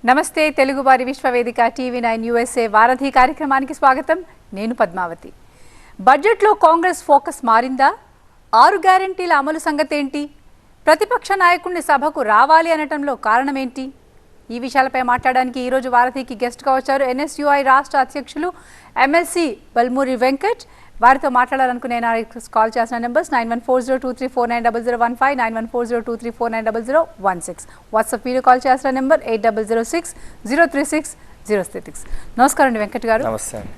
నమస్తే తెలుగు వారి విశ్వవేదిక TV9 USA వారధి కార్యక్రమానికి స్వాగతం. నేను పద్మావతి. బడ్జెట్లో కాంగ్రెస్ ఫోకస్ మారిందా? 6 గ్యారెంటీల అమలు సంగతి ఏంటి? ప్రతిపక్ష నాయకుడిని సభకు రావాలి అనటంలో కారణం ఏంటి? ఈ విషయాలపై మాట్లాడడానికి ఈరోజు వారధికి గెస్ట్గా వచ్చారు ఎన్ఎస్యుఐ రాష్ట్ర అధ్యక్షులు ఎమ్మెల్సీ బల్మూరి వెంకట్. వారితో మాట్లాడాలనుకునే కాల్ చేసిన నెంబర్స్ 914023490015, 914023490016. వాట్సాప్ వీడియో కాల్ చేసిన నెంబర్ 8006036036. నమస్కారం అండి వెంకట్ గారు.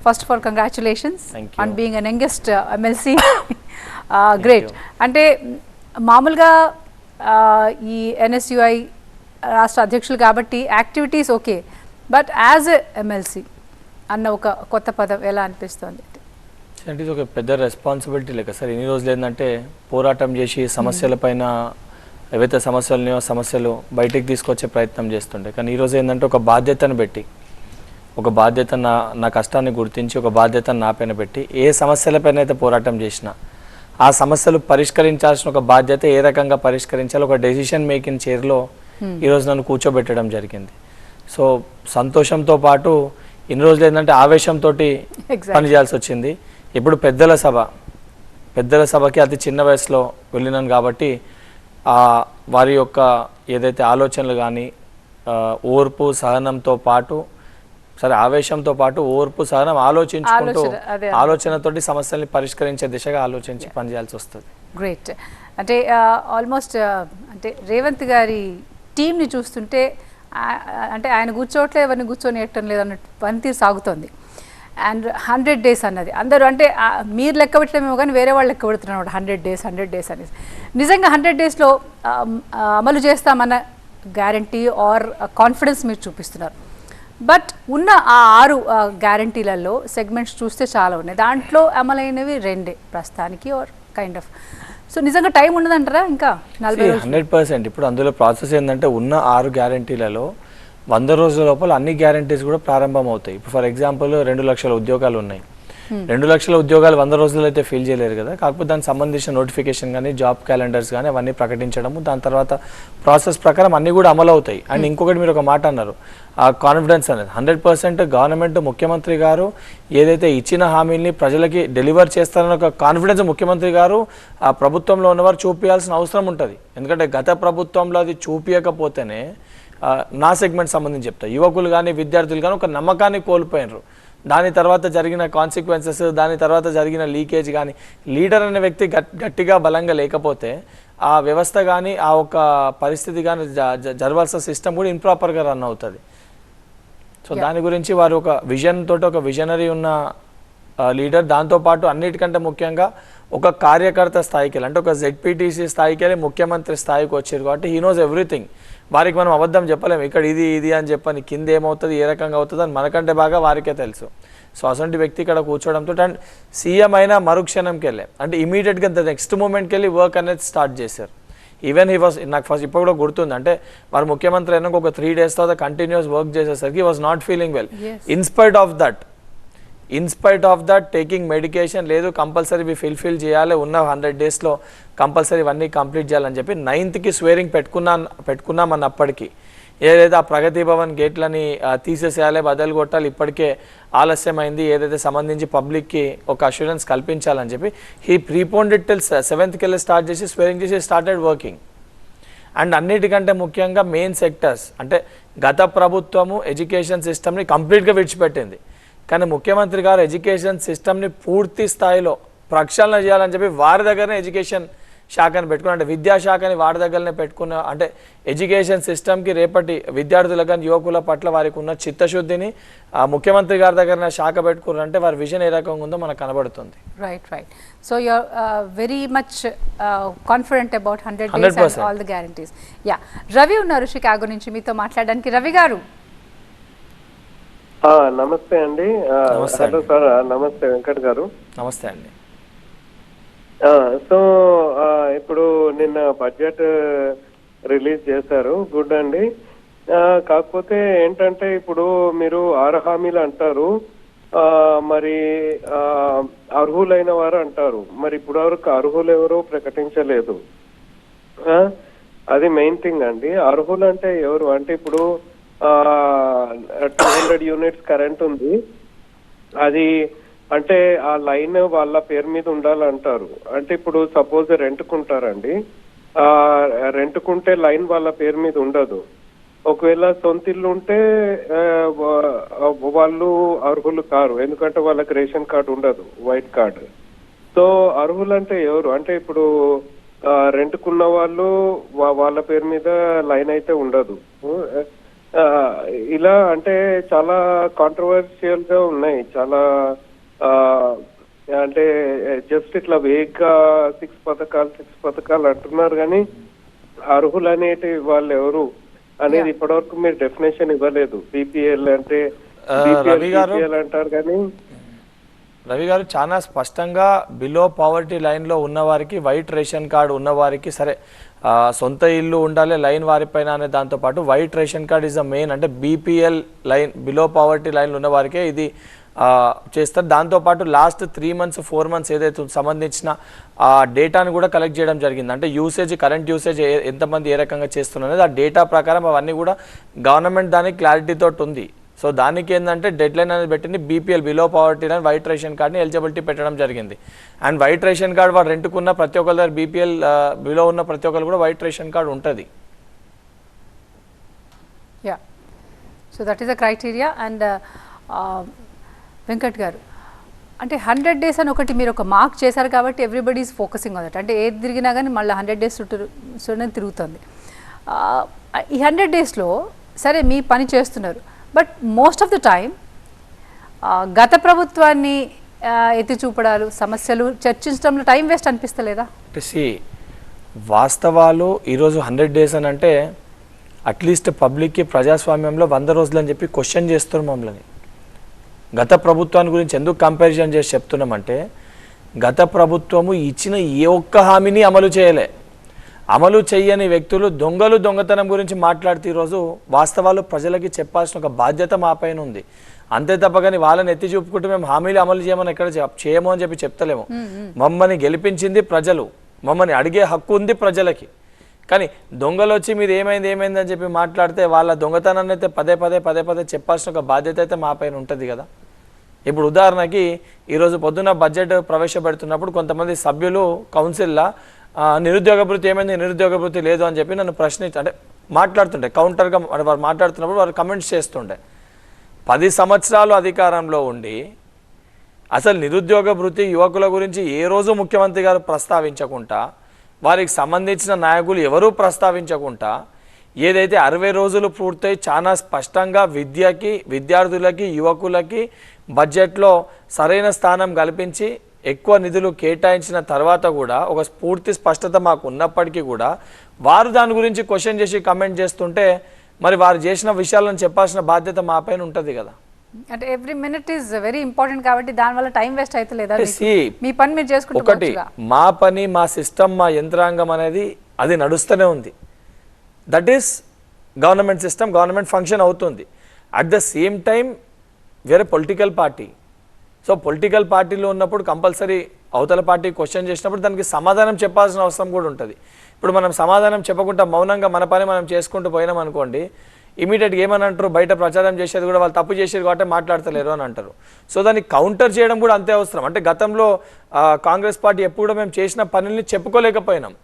First of all congratulations on being an youngest MLC. Great. అంటే మామూలుగా ఈ ఎన్ఎస్యుఐ రాష్ట్ర అధ్యక్షులు కాబట్టి activities okay, but as a MLC అన్న ఒక కొత్త పదం ఎలా అనిపిస్తుంది? అంటే ఇది ఒక పెద్ద రెస్పాన్సిబిలిటీ లేక సార్. ఇన్ని రోజులు ఏంటంటే పోరాటం చేసి సమస్యలపైన ఏవైతే సమస్యలున్నాయో సమస్యలు బయటికి తీసుకొచ్చే ప్రయత్నం చేస్తుండే. కానీ ఈరోజు ఏంటంటే ఒక బాధ్యతను పెట్టి, ఒక బాధ్యత నా కష్టాన్ని గుర్తించి ఒక బాధ్యతను నా పైన పెట్టి ఏ సమస్యలపైన అయితే పోరాటం చేసినా ఆ సమస్యలు పరిష్కరించాల్సిన ఒక బాధ్యత ఏ రకంగా పరిష్కరించాలి ఒక డెసిషన్ మేకింగ్ చైర్లో ఈరోజు నన్ను కూర్చోబెట్టడం జరిగింది. సో సంతోషంతో పాటు ఇన్ని రోజులు ఏంటంటే ఆవేశంతో పనిచేయాల్సి వచ్చింది. ఇప్పుడు పెద్దల సభకి అతి చిన్న వయసులో వెళ్ళినాను కాబట్టి వారి యొక్క ఏదైతే ఆలోచనలు కానీ ఓర్పు సహనంతో పాటు, సరే ఆవేశంతో పాటు ఓర్పు సహనం ఆలోచించుకుంటూ ఆలోచనతోటి సమస్యల్ని పరిష్కరించే దిశగా ఆలోచించి పనిచేయాల్సి వస్తుంది. గ్రేట్. అంటే ఆల్మోస్ట్ అంటే రేవంత్ గారి టీంని చూస్తుంటే అంటే ఆయన కూర్చోట్లే ఎవరిని కూర్చొని ఎట్టడం లేదన్నట్టు పనితీరు సాగుతోంది. అండ్ 100 days అన్నది అందరూ అంటే మీరు లెక్క పెట్టడమేమో కానీ వేరే వాళ్ళు లెక్క పెడుతున్నారు 100 days అనేసి. నిజంగా 100 daysలో అమలు చేస్తామన్న గ్యారంటీ ఆర్ కాన్ఫిడెన్స్ మీరు చూపిస్తున్నారు. బట్ ఉన్న ఆ 6 గ్యారంటీలలో సెగ్మెంట్స్ చూస్తే చాలా ఉన్నాయి. దాంట్లో అమలైనవి 2 ప్రస్తుతానికి ఆర్ కైండ్ ఆఫ్. సో నిజంగా టైం ఉండదంటారా ఇంకా 100%? ఇప్పుడు అందులో ప్రాసెస్ ఏంటంటే ఉన్న 6 గ్యారంటీలలో 100 రోజుల లోపల అన్ని గ్యారంటీస్ కూడా ప్రారంభం అవుతాయి. ఇప్పుడు ఫర్ ఎగ్జాంపుల్ 2 లక్షల ఉద్యోగాలు ఉన్నాయి. 2 లక్షల ఉద్యోగాలు 100 రోజుల్లో అయితే ఫిల్ చేయలేరు కదా. కాకపోతే దానికి సంబంధించిన నోటిఫికేషన్ కానీ జాబ్ క్యాలెండర్స్ కానీ అవన్నీ ప్రకటించడము, దాని తర్వాత ప్రాసెస్ ప్రకారం అన్నీ కూడా అమలు అవుతాయి. అండ్ ఇంకొకటి మీరు ఒక మాట అన్నారు, ఆ కాన్ఫిడెన్స్ అనేది 100% గవర్నమెంట్ ముఖ్యమంత్రి గారు ఏదైతే ఇచ్చిన హామీల్ని ప్రజలకి డెలివర్ చేస్తారన్న ఒక కాన్ఫిడెన్స్ ముఖ్యమంత్రి గారు ఆ ప్రభుత్వంలో ఉన్నవారు చూపించాల్సిన అవసరం ఉంటుంది. ఎందుకంటే గత ప్రభుత్వంలో అది చూపించకపోతేనే నా సెగ్మెంట్ సంబంధించి చెప్తా, యువకులు కానీ విద్యార్థులు కానీ ఒక నమ్మకాన్ని కోల్పోయినారు. దాని తర్వాత జరిగిన కాన్సిక్వెన్సెస్, దాని తర్వాత జరిగిన లీకేజ్ కానీ, లీడర్ అనే వ్యక్తి గట్టిగా బలంగా లేకపోతే ఆ వ్యవస్థ కానీ ఆ ఒక పరిస్థితి కానీ జరగాల్సిన సిస్టమ్ కూడా ఇంప్రాపర్గా రన్ అవుతుంది. సో దాని గురించి వారు ఒక విజన్ తోటి ఒక విజనరీ ఉన్న లీడర్, దాంతోపాటు అన్నిటికంటే ముఖ్యంగా ఒక కార్యకర్త స్థాయికి వెళ్ళి అంటే ఒక జెడ్పీటీసీ స్థాయికి వెళ్ళి ముఖ్యమంత్రి స్థాయికి వచ్చారు కాబట్టి హీ నోస్ ఎవ్రీథింగ్. వారికి మనం అబద్ధం చెప్పలేము, ఇక్కడ ఇది అని చెప్పని కింద ఏమవుతుంది ఏ రకంగా అవుతుంది అని మనకంటే బాగా వారికే తెలుసు. సో అసలు వ్యక్తి ఇక్కడ కూర్చోవడంతో అండ్ సీఎం అయినా మరుక్షణంకి వెళ్ళే అంటే ఇమీడియట్గా నెక్స్ట్ మూమెంట్కి వెళ్ళి వర్క్ అనేది స్టార్ట్ చేశారు. ఈవెన్ హీ వాజ్, నాకు ఫస్ట్ ఇప్పుడు కూడా గుర్తుంది, అంటే వారు ముఖ్యమంత్రి అయినాక ఒక 3 days తర్వాత కంటిన్యూస్ వర్క్ చేసేసరికి he was not feeling well. In spite of that taking medication లేదు, కంపల్సరీ ఫిల్ఫిల్ చేయాలి, ఉన్న 100 daysలో కంపల్సరీ ఇవన్నీ కంప్లీట్ చేయాలని చెప్పి 9th స్వేరింగ్ పెట్టుకున్నామన్నప్పటికీ ఏదైతే ఆ ప్రగతి భవన్ గేట్లని తీసేసేయాలి, బదలు కొట్టాలి, ఇప్పటికే ఆలస్యమైంది, ఏదైతే సంబంధించి పబ్లిక్కి ఒక అష్యూరెన్స్ కల్పించాలని చెప్పి హీ ప్రీపోన్డ్ ఇట్ టిల్ 7th వెళ్ళి స్టార్ట్ చేసి స్వేరింగ్ చేసి స్టార్టెడ్ వర్కింగ్. అండ్ అన్నిటికంటే ముఖ్యంగా మెయిన్ సెక్టర్స్ అంటే గత ప్రభుత్వము ఎడ్యుకేషన్ సిస్టమ్ని కంప్లీట్గా విడిచిపెట్టింది. కానీ ముఖ్యమంత్రి గారు ఎడ్యుకేషన్ సిస్టమ్ని పూర్తి స్థాయిలో ప్రక్షాళన చేయాలని చెప్పి వారి దగ్గరనే ఎడ్యుకేషన్ శాఖని పెట్టుకున్న, అంటే విద్యాశాఖని వారి దగ్గరనే పెట్టుకున్న, అంటే ఎడ్యుకేషన్ సిస్టమ్కి రేపటి విద్యార్థుల కానీ యువకుల పట్ల వారికి ఉన్న చిత్తశుద్ధిని ముఖ్యమంత్రి గారి దగ్గర శాఖ పెట్టుకున్నారంటే వారి విజన్ ఏ రకంగా ఉందో మనకు కనబడుతుంది. Right. So you are very much confident about 100 days and all the guarantees. Yeah, Ravi ఉన్నారు షికాగో నుంచి మీతో మాట్లాడడానికి. రవి గారు నమస్తే అండి. హలో సార్, నమస్తే వెంకట్ గారు. నమస్తే అండి. సో ఇప్పుడు నిన్న బడ్జెట్ రిలీజ్ చేశారు, గుడ్ అండి. కాకపోతే ఏంటంటే ఇప్పుడు మీరు 6 హామీలు అంటారు, మరి అర్హులైన వారు అంటారు. మరి ఇప్పుడు వరకు అర్హులు ఎవరో ప్రకటించలేదు. అది మెయిన్ థింగ్ అండి. అర్హులు అంటే ఎవరు అంటే ఇప్పుడు 200 యూనిట్స్ కరెంట్ ఉంది. అది అంటే ఆ లైన్ వాళ్ళ పేరు మీద ఉండాలంటారు. అంటే ఇప్పుడు సపోజ్ రెంట్కుంటారండి, రెంట్కుంటే లైన్ వాళ్ళ పేరు మీద ఉండదు. ఒకవేళ సొంత ఇల్లు ఉంటే వాళ్ళు అర్హులు కారు, ఎందుకంటే వాళ్ళకి రేషన్ కార్డు ఉండదు, వైట్ కార్డు. సో అర్హులు అంటే ఎవరు అంటే ఇప్పుడు రెంట్కున్న వాళ్ళు వాళ్ళ పేరు మీద లైన్ అయితే ఉండదు. ఇలా అంటే చాలా కాంట్రవర్షియల్ గా ఉన్నాయి, చాలా అంటే జస్ట్ ఇట్లా వేగ్గా 6 పథకాలు అంటున్నారు, కానీ అర్హులు అనేటి వాళ్ళు ఎవరు అనేది ఇప్పటివరకు మీరు డెఫినేషన్ ఇవ్వలేదు. బీపీఎల్ అంటే బీపీఎల్ అంటారు, కానీ రవి గారు చాలా స్పష్టంగా బిలో పావర్టీ లైన్లో ఉన్నవారికి, వైట్ రేషన్ కార్డు ఉన్నవారికి, సరే సొంత ఇల్లు ఉండాలి లైన్ వారిపైన అనే దాంతోపాటు white ration card is the main. అంటే బీపీఎల్ లైన్, బిలో పావర్టీ లైన్లో ఉన్న వారికే ఇది చేస్తారు. దాంతోపాటు లాస్ట్ 3 months 4 months ఏదైతే సంబంధించిన ఆ డేటాను కూడా కలెక్ట్ చేయడం జరిగింది. అంటే యూసేజ్, కరెంట్ యూసేజ్ ఎంతమంది ఏ రకంగా చేస్తున్నారు ఆ డేటా ప్రకారం అవన్నీ కూడా గవర్నమెంట్ దానికి క్లారిటీతో ఉంది. సో దానికి ఏంటంటే డెడ్ లైన్ అనేది పెట్టింది BPL, below poverty line, white ration కార్డ్ని ఎలిజిబిలిటీ పెట్టడం జరిగింది. అండ్ వైట్ రేషన్ కార్డ్ వాడు రెంట్కున్న ప్రతి ఒక్కరి దగ్గర, బీపీఎల్ బిలో ఉన్న ప్రతి ఒక్కరు కూడా వైట్ రేషన్ కార్డ్ ఉంటుంది. Yeah, so that is the criteria. And Venkat గారు, అంటే 100 days అని ఒకటి మీరు ఒక మార్క్ చేశారు కాబట్టి everybody is focusing on that. అంటే ఏది తిరిగినా కానీ మళ్ళీ 100 days చుట్టూనే తిరుగుతుంది. ఈ 100 daysలో సరే మీ పని చేస్తున్నారు, but most of the time గత ప్రభుత్వాన్ని ఎత్తి చూపడాలు, సమస్యలు చర్చించడంలో టైం వేస్ట్ అనిపిస్తలేదా? వాస్తవాలు ఈరోజు 100 days అని అంటే అట్లీస్ట్ పబ్లిక్కి ప్రజాస్వామ్యంలో 100 రోజులు అని చెప్పి క్వశ్చన్ చేస్తారు మమ్మల్ని. గత ప్రభుత్వాన్ని గురించి ఎందుకు కంపారిజన్ చేసి చెప్తున్నామంటే, గత ప్రభుత్వము ఇచ్చిన ఏ ఒక్క హామీని అమలు చేయలే. అమలు చేయని వ్యక్తులు దొంగతనం గురించి మాట్లాడితే ఈరోజు వాస్తవాలు ప్రజలకి చెప్పాల్సిన ఒక బాధ్యత మా పైన ఉంది. అంతే తప్ప కానీ వాళ్ళని ఎత్తి చూపుకుంటూ మేము హామీలు అమలు చేయమని ఎక్కడ చేయము అని చెప్పి చెప్తలేము. మమ్మల్ని గెలిపించింది ప్రజలు, మమ్మల్ని అడిగే హక్కు ఉంది ప్రజలకి. కానీ దొంగలు వచ్చి మీరు ఏమైంది అని చెప్పి మాట్లాడితే వాళ్ళ దొంగతనాన్ని అయితే పదే పదే చెప్పాల్సిన ఒక బాధ్యత అయితే మా పైన ఉంటుంది కదా. ఇప్పుడు ఉదాహరణకి ఈరోజు పొద్దున్న బడ్జెట్ ప్రవేశపెడుతున్నప్పుడు కొంతమంది సభ్యులు కౌన్సిల్లో నిరుద్యోగ భృతి ఏమైంది, నిరుద్యోగ భృతి లేదు అని చెప్పి నన్ను అంటే మాట్లాడుతుండే, కౌంటర్గా వారు మాట్లాడుతున్నప్పుడు వారు కమెంట్స్ చేస్తుండే. 10 సంవత్సరాలు అధికారంలో ఉండి అసలు నిరుద్యోగ భృతి యువకుల గురించి ఏ రోజు ముఖ్యమంత్రి గారు ప్రస్తావించకుండా, వారికి సంబంధించిన నాయకులు ఎవరూ ప్రస్తావించకుండా, ఏదైతే 60 రోజులు పూర్తయి చాలా స్పష్టంగా విద్యార్థులకి, యువకులకి బడ్జెట్లో సరైన స్థానం కల్పించి ఎక్కువ నిధులు కేటాయించిన తర్వాత కూడా ఒక పూర్తి స్పష్టత మాకు ఉన్నప్పటికీ కూడా వారు దాని గురించి క్వశ్చన్ చేసి కమెంట్ చేస్తుంటే మరి వారు చేసిన విషయాలను చెప్పాల్సిన బాధ్యత మా పైన ఉంటుంది కదా. అంటే every minute is very important కాబట్టి దానివల్ల టైం వేస్ట్ అయితే లేదా? మీ పని మీరు చేసుకుంటే ఒకటి మా పని, మా సిస్టమ్, మా యంత్రాంగం అనేది అది నడుస్తూనే ఉంది. That is government system, government function అవుతుంది. అట్ ద సేమ్ టైం వేరే పొలిటికల్ పార్టీ. సో పొలిటికల్ పార్టీలో ఉన్నప్పుడు కంపల్సరీ అవతల పార్టీ క్వశ్చన్ చేసినప్పుడు దానికి సమాధానం చెప్పాల్సిన అవసరం కూడా ఉంటుంది. ఇప్పుడు మనం సమాధానం చెప్పకుండా మౌనంగా మన పని మనం చేసుకుంటూ పోయినాం అనుకోండి, ఇమీడియట్గా ఏమని అంటారు, బయట ప్రచారం చేసేది కూడా వాళ్ళు తప్పు చేసేది కాబట్టి మాట్లాడతలేరు అని అంటారు. సో దాన్ని కౌంటర్ చేయడం కూడా అంతే అవసరం. అంటే గతంలో కాంగ్రెస్ పార్టీ ఎప్పుడు కూడా మేము చేసిన పనుల్ని చెప్పుకోలేకపోయినాం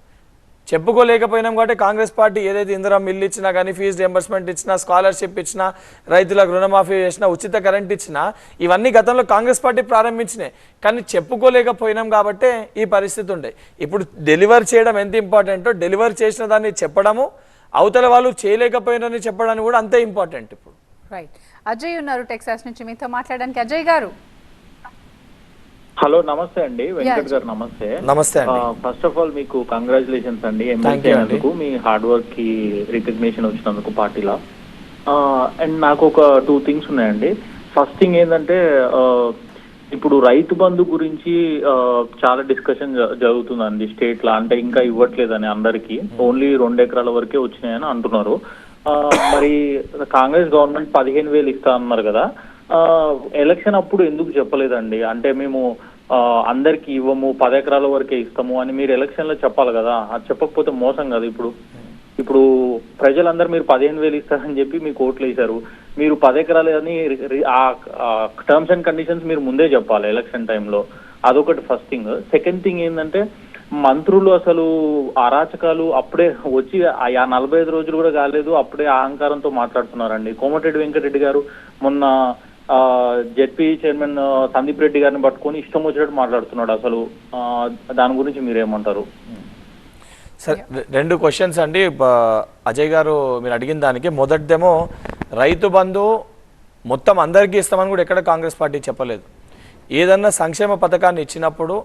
కాబట్టి కాంగ్రెస్ పార్టీ ఏదైతే ఇందిరా మిల్లు ఇచ్చినా కానీ, ఫీజు రియంబర్స్మెంట్ ఇచ్చినా, స్కాలర్షిప్ ఇచ్చినా, రైతులకు రుణమాఫీ చేసినా, ఉచిత కరెంట్ ఇచ్చినా, ఇవన్నీ గతంలో కాంగ్రెస్ పార్టీ ప్రారంభించినాయి. కానీ చెప్పుకోలేకపోయినాం కాబట్టే ఈ పరిస్థితి ఉండే. ఇప్పుడు డెలివర్ చేయడం ఎంత ఇంపార్టెంటో, డెలివర్ చేసిన దాన్ని చెప్పడము, అవతల వాళ్ళు చేయలేకపోయినని చెప్పడానికి కూడా అంతే ఇంపార్టెంట్. ఇప్పుడు రైట్, అజయ్ ఉన్నారు టెక్సాస్ నుంచి, మీతో మాట్లాడడానికి. అజయ్ గారు, హలో, నమస్తే అండి. వెంకట్ గారు నమస్తే. నమస్తే అండి. ఫస్ట్ ఆఫ్ ఆల్ మీకు కంగ్రాచులేషన్స్ అండి, ఎమ్మెల్యే అయినందుకు, మీ హార్డ్ వర్క్ కి రికగ్నిషన్ వచ్చినందుకు పార్టీలో. అండ్ నాకు ఒక 2 things ఉన్నాయండి. ఫస్ట్ థింగ్ ఏంటంటే, ఇప్పుడు రైతు బంధు గురించి చాలా డిస్కషన్ జరుగుతుందండి స్టేట్ లో. అంటే ఇంకా ఇవ్వట్లేదని అందరికి, ఓన్లీ 2 ఎకరాల వరకే వచ్చినాయని అంటున్నారు. మరి కాంగ్రెస్ గవర్నమెంట్ 15,000 ఇస్తా అన్నారు కదా, ఎలక్షన్ అప్పుడు ఎందుకు చెప్పలేదండి? అంటే మేము అందరికి ఇవ్వము, 10 ఎకరాల వరకే ఇస్తాము అని మీరు ఎలక్షన్ లో చెప్పాలి కదా. అది చెప్పకపోతే మోసం కదా. ఇప్పుడు ఇప్పుడు ప్రజలందరూ మీరు 15,000 ఇస్తారని చెప్పి మీకు ఓట్లు వేశారు. మీరు 10 ఎకరాలు అని ఆ టర్మ్స్ అండ్ కండిషన్స్ మీరు ముందే చెప్పాలి ఎలక్షన్ టైంలో. అదొకటి ఫస్ట్ థింగ్. సెకండ్ థింగ్ ఏంటంటే మంత్రులు అసలు అరాచకాలు అప్పుడే వచ్చి ఆ 45 రోజులు కూడా కాలేదు, అప్పుడే అహంకారంతో మాట్లాడుతున్నారండి. కోమటిరెడ్డి వెంకటరెడ్డి గారు మొన్న జెడ్పీ చైర్మన్ సందీప్ రెడ్డి గారిని పట్టుకొని ఇష్టం వచ్చినట్టు మాట్లాడుతున్నాడు. అసలు దాని గురించి మీరేమంటారు? సార్, 2 క్వశ్చన్స్ అండి అజయ్ గారు మీరు అడిగిన దానికి. మొదటిదేమో రైతు బంధు మొత్తం అందరికీ ఇస్తామని కూడా ఎక్కడ కాంగ్రెస్ పార్టీ చెప్పలేదు. ఏదన్నా సంక్షేమ పథకాన్ని ఇచ్చినప్పుడు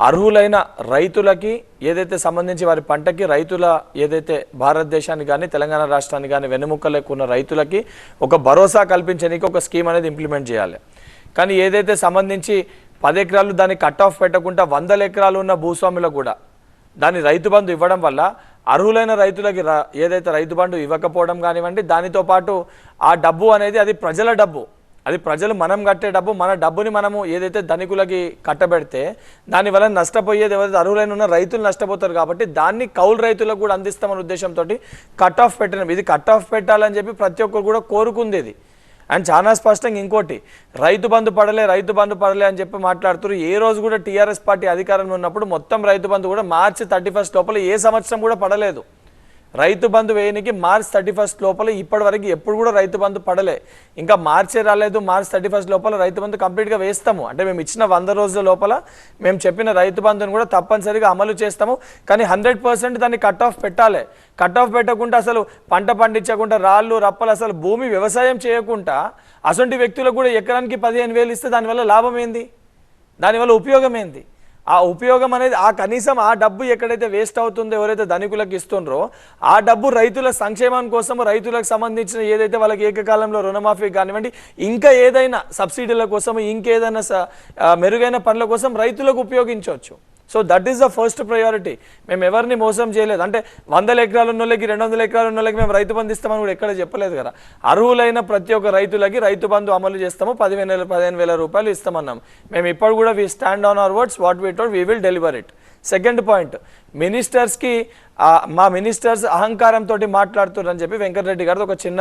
అర్హులైన రైతులకి ఏదైతే సంబంధించి వారి పంటకి రైతుల ఏదైతే భారతదేశానికి కానీ తెలంగాణ రాష్ట్రానికి కానీ వెన్నెముక్కలకు ఉన్న రైతులకి ఒక భరోసా కల్పించడానికి ఒక స్కీమ్ అనేది ఇంప్లిమెంట్ చేయాలి. కానీ ఏదైతే సంబంధించి 10 ఎకరాలు దాన్ని కట్ ఆఫ్ పెట్టకుండా 100 ఎకరాలు ఉన్న భూస్వాములకు కూడా దాని రైతు బంధు ఇవ్వడం వల్ల అర్హులైన రైతులకి ఏదైతే రైతు బంధు ఇవ్వకపోవడం కానివ్వండి, దానితో పాటు ఆ డబ్బు అనేది అది ప్రజల డబ్బు, అది ప్రజలు మనం కట్టే డబ్బు, మన డబ్బుని మనము ఏదైతే ధనికులకి కట్టబెడితే దానివల్ల నష్టపోయేది ఎవరైతే అర్హులైన ఉన్న రైతులు నష్టపోతారు. కాబట్టి దాన్ని కౌలు రైతులకు కూడా అందిస్తామనే ఉద్దేశంతో కట్ ఆఫ్ పెట్టినాం. ఇది కట్ ఆఫ్ పెట్టాలని చెప్పి ప్రతి ఒక్కరు కూడా కోరుకుంది ఇది. అండ్ చాలా స్పష్టంగా ఇంకోటి, రైతు బంధు పడలే అని చెప్పి మాట్లాడుతున్నారు. ఏ రోజు కూడా టీఆర్ఎస్ పార్టీ అధికారంలో ఉన్నప్పుడు మొత్తం రైతు బంధు కూడా మార్చి 31 లోపల ఏ సంవత్సరం కూడా పడలేదు. రైతు బంధు వేయనికి మార్చ్ 31 లోపల ఇప్పటి వరకు ఎప్పుడు కూడా రైతు బంధు పడలే. ఇంకా మార్చే రాలేదు, మార్చ్ 31 లోపల రైతు బంధు కంప్లీట్గా వేస్తాము. అంటే మేము ఇచ్చిన 100 రోజుల లోపల మేము చెప్పిన రైతు బంధుని కూడా తప్పనిసరిగా అమలు చేస్తాము. కానీ 100% దాన్ని కట్ ఆఫ్ పెట్టాలి. కట్ ఆఫ్ పెట్టకుండా అసలు పంట పండించకుండా రాళ్ళు రప్పలు అసలు భూమి వ్యవసాయం చేయకుండా అసంటి వ్యక్తులకు కూడా ఎకరానికి 15,000 ఇస్తే దానివల్ల లాభం ఏంది, దానివల్ల ఉపయోగం ఏంది? ఆ ఉపయోగం అనేది ఆ కనీసం ఆ డబ్బు ఎక్కడైతే వేస్ట్ అవుతుందో ఎవరైతే ధనికులకు ఇస్తుండ్రో ఆ డబ్బు రైతుల సంక్షేమం కోసం, రైతులకు సంబంధించిన ఏదైతే వాళ్ళకి ఏకకాలంలో రుణమాఫీ కానివ్వండి, ఇంకా ఏదైనా సబ్సిడీల కోసం, ఇంకేదైనా మెరుగైన పనుల కోసం రైతులకు ఉపయోగించవచ్చు. So that is the first priority. మేము ఎవరిని మోసం చేయలేదు. అంటే 100 ఎకరాలు ఉన్న వాళ్ళకి 200 ఎకరాలు ఉన్న వాళ్ళకి మేము రైతు బంధు ఇస్తామని కూడా ఎక్కడ చెప్పలేదు కదా. అర్హులైన ప్రతి ఒక్క రైతులకి రైతు బంధు అమలు చేస్తాము, 15,000 రూపాయలు ఇస్తామన్నాం. మేము ఇప్పుడు కూడా we stand on our words, what we told we will deliver it. Second point, మినిస్టర్స్కి మా మినిస్టర్స్ అహంకారంతో మాట్లాడుతున్నారని చెప్పి వెంకటరెడ్డి గారు ఒక చిన్న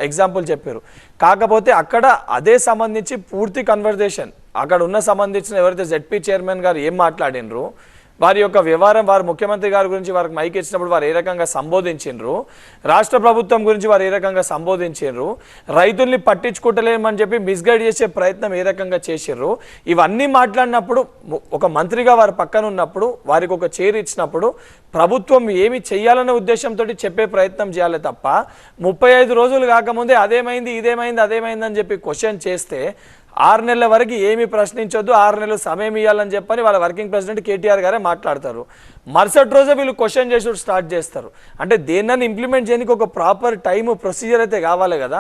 ఎగ్జాంపుల్ చెప్పారు. కాకపోతే అక్కడ అదే సంబంధించి పూర్తి కన్వర్జేషన్ అక్కడ ఉన్న సంబంధించిన ఎవరైతే జెడ్పీ చైర్మన్ గారు ఏం మాట్లాడినరు, వారి యొక్క వ్యవహారం, వారు ముఖ్యమంత్రి గారి గురించి వారికి మైక్ ఇచ్చినప్పుడు వారు ఏ రకంగా సంబోధించారు, రాష్ట్ర ప్రభుత్వం గురించి వారు ఏ రకంగా సంబోధించారు, రైతుల్ని పట్టించుకుంటలేమని చెప్పి మిస్గైడ్ చేసే ప్రయత్నం ఏ రకంగా చేశారు, ఇవన్నీ మాట్లాడినప్పుడు ఒక మంత్రిగా వారి పక్కన ఉన్నప్పుడు వారికి ఒక చైర్ ఇచ్చినప్పుడు ప్రభుత్వం ఏమి చేయాలనే ఉద్దేశంతో చెప్పే ప్రయత్నం చేయాలి తప్ప 35 రోజులు కాకముందే అదేమైంది అదేమైంది అని చెప్పి క్వశ్చన్ చేస్తే 6 నెలల వరకు ఏమి ప్రశ్నించొద్దు, 6 నెలలు సమయం ఇవ్వాలని చెప్పని వాళ్ళ వర్కింగ్ ప్రెసిడెంట్ కేటీఆర్ గారే మాట్లాడతారు. మరుసటి రోజే వీళ్ళు క్వశ్చన్ చేసి స్టార్ట్ చేస్తారు. అంటే దేన్నని ఇంప్లిమెంట్ చేయడానికి ఒక ప్రాపర్ టైము ప్రొసీజర్ అయితే కావాలి కదా.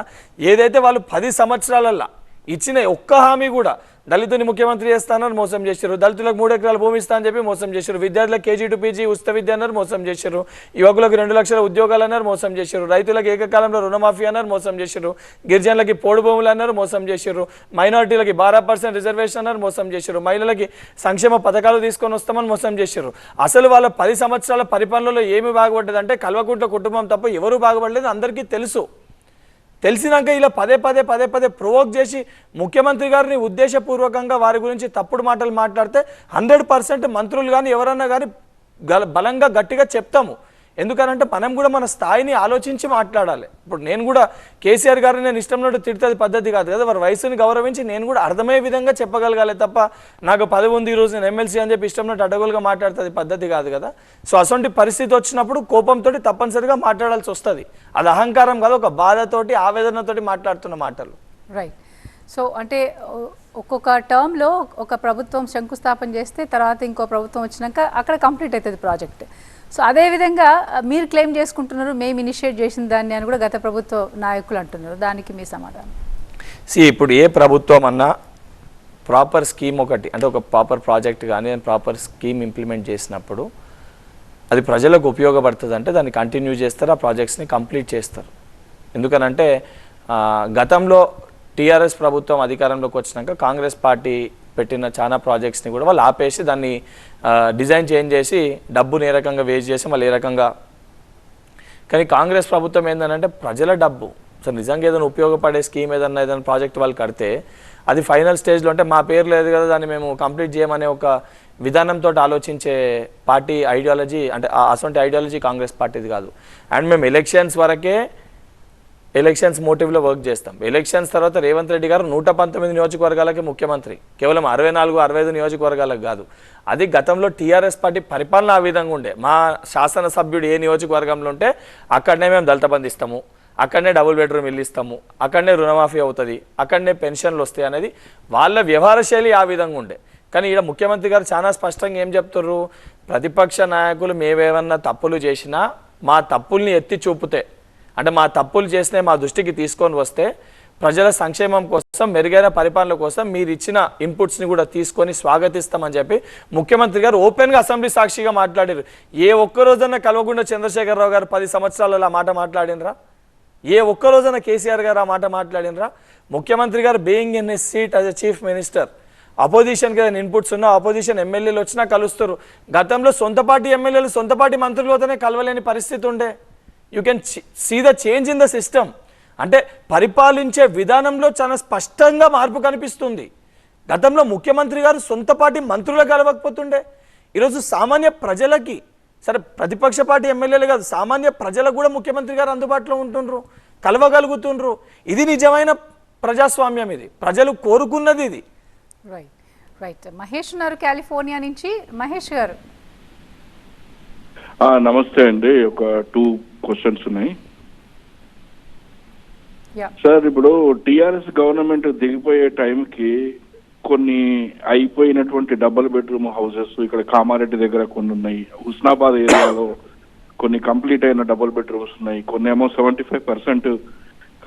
ఏదైతే వాళ్ళు 10 సంవత్సరాలల్లో ఇచ్చిన ఒక్క హామీ కూడా, దళితుని ముఖ్యమంత్రి చేస్తానని మోసం చేశారు, దళితులకు 3 ఎకరాల భూమి ఇస్తా అని చెప్పి మోసం చేశారు, విద్యార్థులకు KG to PG ఉచిత విద్య అన్నారు మోసం చేశారు, యువకులకు 2 లక్షల ఉద్యోగాలు అన్నారు మోసం చేశారు, రైతులకు ఏకకాలంలో రుణమాఫీ అన్నారు మోసం చేశారు, గిరిజనులకి పోడు భూములు అన్నారు మోసం చేశారు, మైనారిటీలకి 12% రిజర్వేషన్ అన్నారు మోసం చేశారు, మహిళలకి సంక్షేమ పథకాలు తీసుకొని వస్తామని మోసం చేశారు. అసలు వాళ్ళ 10 సంవత్సరాల పరిపాలనలో ఏమి బాగుపడ్డదంటే కల్వకుంట్ల కుటుంబం తప్ప ఎవరు బాగుపడలేదు అందరికీ తెలుసు. తెలిసినాక ఇలా పదే పదే ప్రొవోక్ చేసి ముఖ్యమంత్రి గారిని ఉద్దేశపూర్వకంగా వారి గురించి తప్పుడు మాటలు మాట్లాడితే 100% మంత్రులు కానీ ఎవరన్నా కానీ బలంగా గట్టిగా చెప్తాము. ఎందుకనంటే మనం కూడా మన స్థాయిని ఆలోచించి మాట్లాడాలి. ఇప్పుడు నేను కూడా కేసీఆర్ గారిని నేను ఇష్టంలో తిడుతుంది పద్ధతి కాదు కదా. వారి వయసుని గౌరవించి నేను కూడా అర్థమయ్యే విధంగా చెప్పగలగాలి తప్ప నాకు 10 ఉంది ఈరోజు నేను ఎమ్మెల్సీ అని చెప్పి ఇష్టంలో అడ్డగోలుగా మాట్లాడుతుంది పద్ధతి కాదు కదా. సో అటువంటి పరిస్థితి వచ్చినప్పుడు కోపంతో తప్పనిసరిగా మాట్లాడాల్సి వస్తుంది. అది అహంకారం కాదు, ఒక బాధతోటి ఆవేదనతోటి మాట్లాడుతున్న మాటలు. రైట్. సో అంటే ఒక్కొక్క టర్మ్లో ఒక ప్రభుత్వం శంకుస్థాపన చేస్తే తర్వాత ఇంకో ప్రభుత్వం వచ్చినాక అక్కడ కంప్లీట్ అవుతుంది ప్రాజెక్ట్. సో అదేవిధంగా మీరు క్లెయిమ్ చేసుకుంటున్నారు మేము ఇనిషియేట్ చేసిన దాన్ని అని కూడా గత ప్రభుత్వ నాయకులు అంటున్నారు. దానికి మీ సమాధానం? ఇప్పుడు ఏ ప్రభుత్వం అన్నా ప్రాపర్ స్కీమ్ ఒకటి అంటే ఒక ప్రాపర్ ప్రాజెక్ట్ కానీ ప్రాపర్ స్కీమ్ ఇంప్లిమెంట్ చేసినప్పుడు అది ప్రజలకు ఉపయోగపడుతుంది అంటే దాన్ని కంటిన్యూ చేస్తారు, ఆ ప్రాజెక్ట్స్ని కంప్లీట్ చేస్తారు. ఎందుకనంటే గతంలో టీఆర్ఎస్ ప్రభుత్వం అధికారంలోకి వచ్చినాక కాంగ్రెస్ పార్టీ పెట్టిన చాలా ప్రాజెక్ట్స్ని కూడా వాళ్ళు ఆపేసి దాన్ని డిజైన్ చేంజ్ చేసి డబ్బుని ఏ రకంగా వేస్ట్ చేసి వాళ్ళు ఏ రకంగా కానీ కాంగ్రెస్ ప్రభుత్వం ఏంటంటే ప్రజల డబ్బు, సో నిజంగా ఏదైనా ఉపయోగపడే స్కీమ్ ఏదైనా ప్రాజెక్ట్ వాళ్ళు కడితే అది ఫైనల్ స్టేజ్లో అంటే మా పేరు లేదు కదా దాన్ని మేము కంప్లీట్ చేయమనే ఒక విధానంతో ఆలోచించే పార్టీ ఐడియాలజీ, అంటే అసొంటి ఐడియాలజీ కాంగ్రెస్ పార్టీది కాదు. అండ్ మేము ఎలక్షన్స్ వరకే ఎలక్షన్స్ మోటివ్లో వర్క్ చేస్తాం. ఎలక్షన్స్ తర్వాత రేవంత్ రెడ్డి గారు 119 నియోజకవర్గాలకి ముఖ్యమంత్రి, కేవలం 64-65 నియోజకవర్గాలకు కాదు. అది గతంలో టీఆర్ఎస్ పార్టీ పరిపాలన ఆ విధంగా ఉండే. మా శాసనసభ్యుడు ఏ నియోజకవర్గంలో ఉంటే అక్కడనే మేము దళిత బంధు ఇస్తాము, అక్కడనే డబుల్ బెడ్రూమ్ ఇల్లు ఇస్తాము, అక్కడనే రుణమాఫీ అవుతుంది, అక్కడనే పెన్షన్లు వస్తాయి అనేది వాళ్ళ వ్యవహార శైలి ఆ విధంగా ఉండే. కానీ ఇక్కడ ముఖ్యమంత్రి గారు చాలా స్పష్టంగా ఏం చెప్తున్నారు, ప్రతిపక్ష నాయకులు మేమేమన్నా తప్పులు చేసినా మా తప్పుల్ని ఎత్తి చూపితే, అంటే మా తప్పులు చేసినా మా దృష్టికి తీసుకొని వస్తే ప్రజల సంక్షేమం కోసం, మెరుగైన పరిపాలన కోసం మీరు ఇచ్చిన ఇన్పుట్స్ని కూడా తీసుకొని స్వాగతిస్తామని చెప్పి ముఖ్యమంత్రి గారు ఓపెన్గా అసెంబ్లీ సాక్షిగా మాట్లాడారు. ఏ ఒక్కరోజన్నా కల్వకుంట్ల చంద్రశేఖరరావు గారు 10 సంవత్సరాలలో ఆ మాట మాట్లాడినరా? ఏ ఒక్కరోజన్నా కేసీఆర్ గారు ఆ మాట మాట్లాడినరా? ముఖ్యమంత్రి గారు being in his seat as a chief minister, అపోజిషన్కి ఏదైనా ఇన్పుట్స్ ఉన్నా అపోజిషన్ ఎమ్మెల్యేలు వచ్చినా కలుస్తారు. గతంలో సొంత పార్టీ ఎమ్మెల్యేలు సొంత పార్టీ మంత్రులతోనే కలవలేని పరిస్థితి ఉండే. You can see the change in the system. అంటే పరిపాలించే విధానంలో చాలా స్పష్టంగా మార్పు కనిపిస్తుంది. గతంలో ముఖ్యమంత్రి గారు సొంత పార్టీ మంత్రులకు కలవకపోతుండే, ఈరోజు సామాన్య ప్రజలకి, సరే ప్రతిపక్ష పార్టీ ఎమ్మెల్యేలు కాదు, సామాన్య ప్రజలకు కూడా ముఖ్యమంత్రి గారు అందుబాటులో ఉంటుండ్రు, కలవగలుగుతుండ్రు. ఇది నిజమైన ప్రజాస్వామ్యం, ఇది ప్రజలు కోరుకున్నది ఇది. Right right. మహేష్ ఉన్నారు కాలిఫోర్నియా నుంచి. మహేష్ గారు. నమస్తే అండి. ఒక 2 క్వశ్చన్స్ ఉన్నాయి యా. సార్. ఇప్పుడు టిఆర్ఎస్ గవర్నమెంట్ దిగిపోయే టైంకి కొన్ని అయిపోయినటువంటి డబుల్ బెడ్రూమ్ హౌసెస్ ఇక్కడ కామారెడ్డి దగ్గర కొన్ని ఉన్నాయి, హుస్నాబాద్ ఏరియాలో కొన్ని కంప్లీట్ అయిన డబుల్ బెడ్రూమ్స్ ఉన్నాయి, కొన్ని ఏమో 75%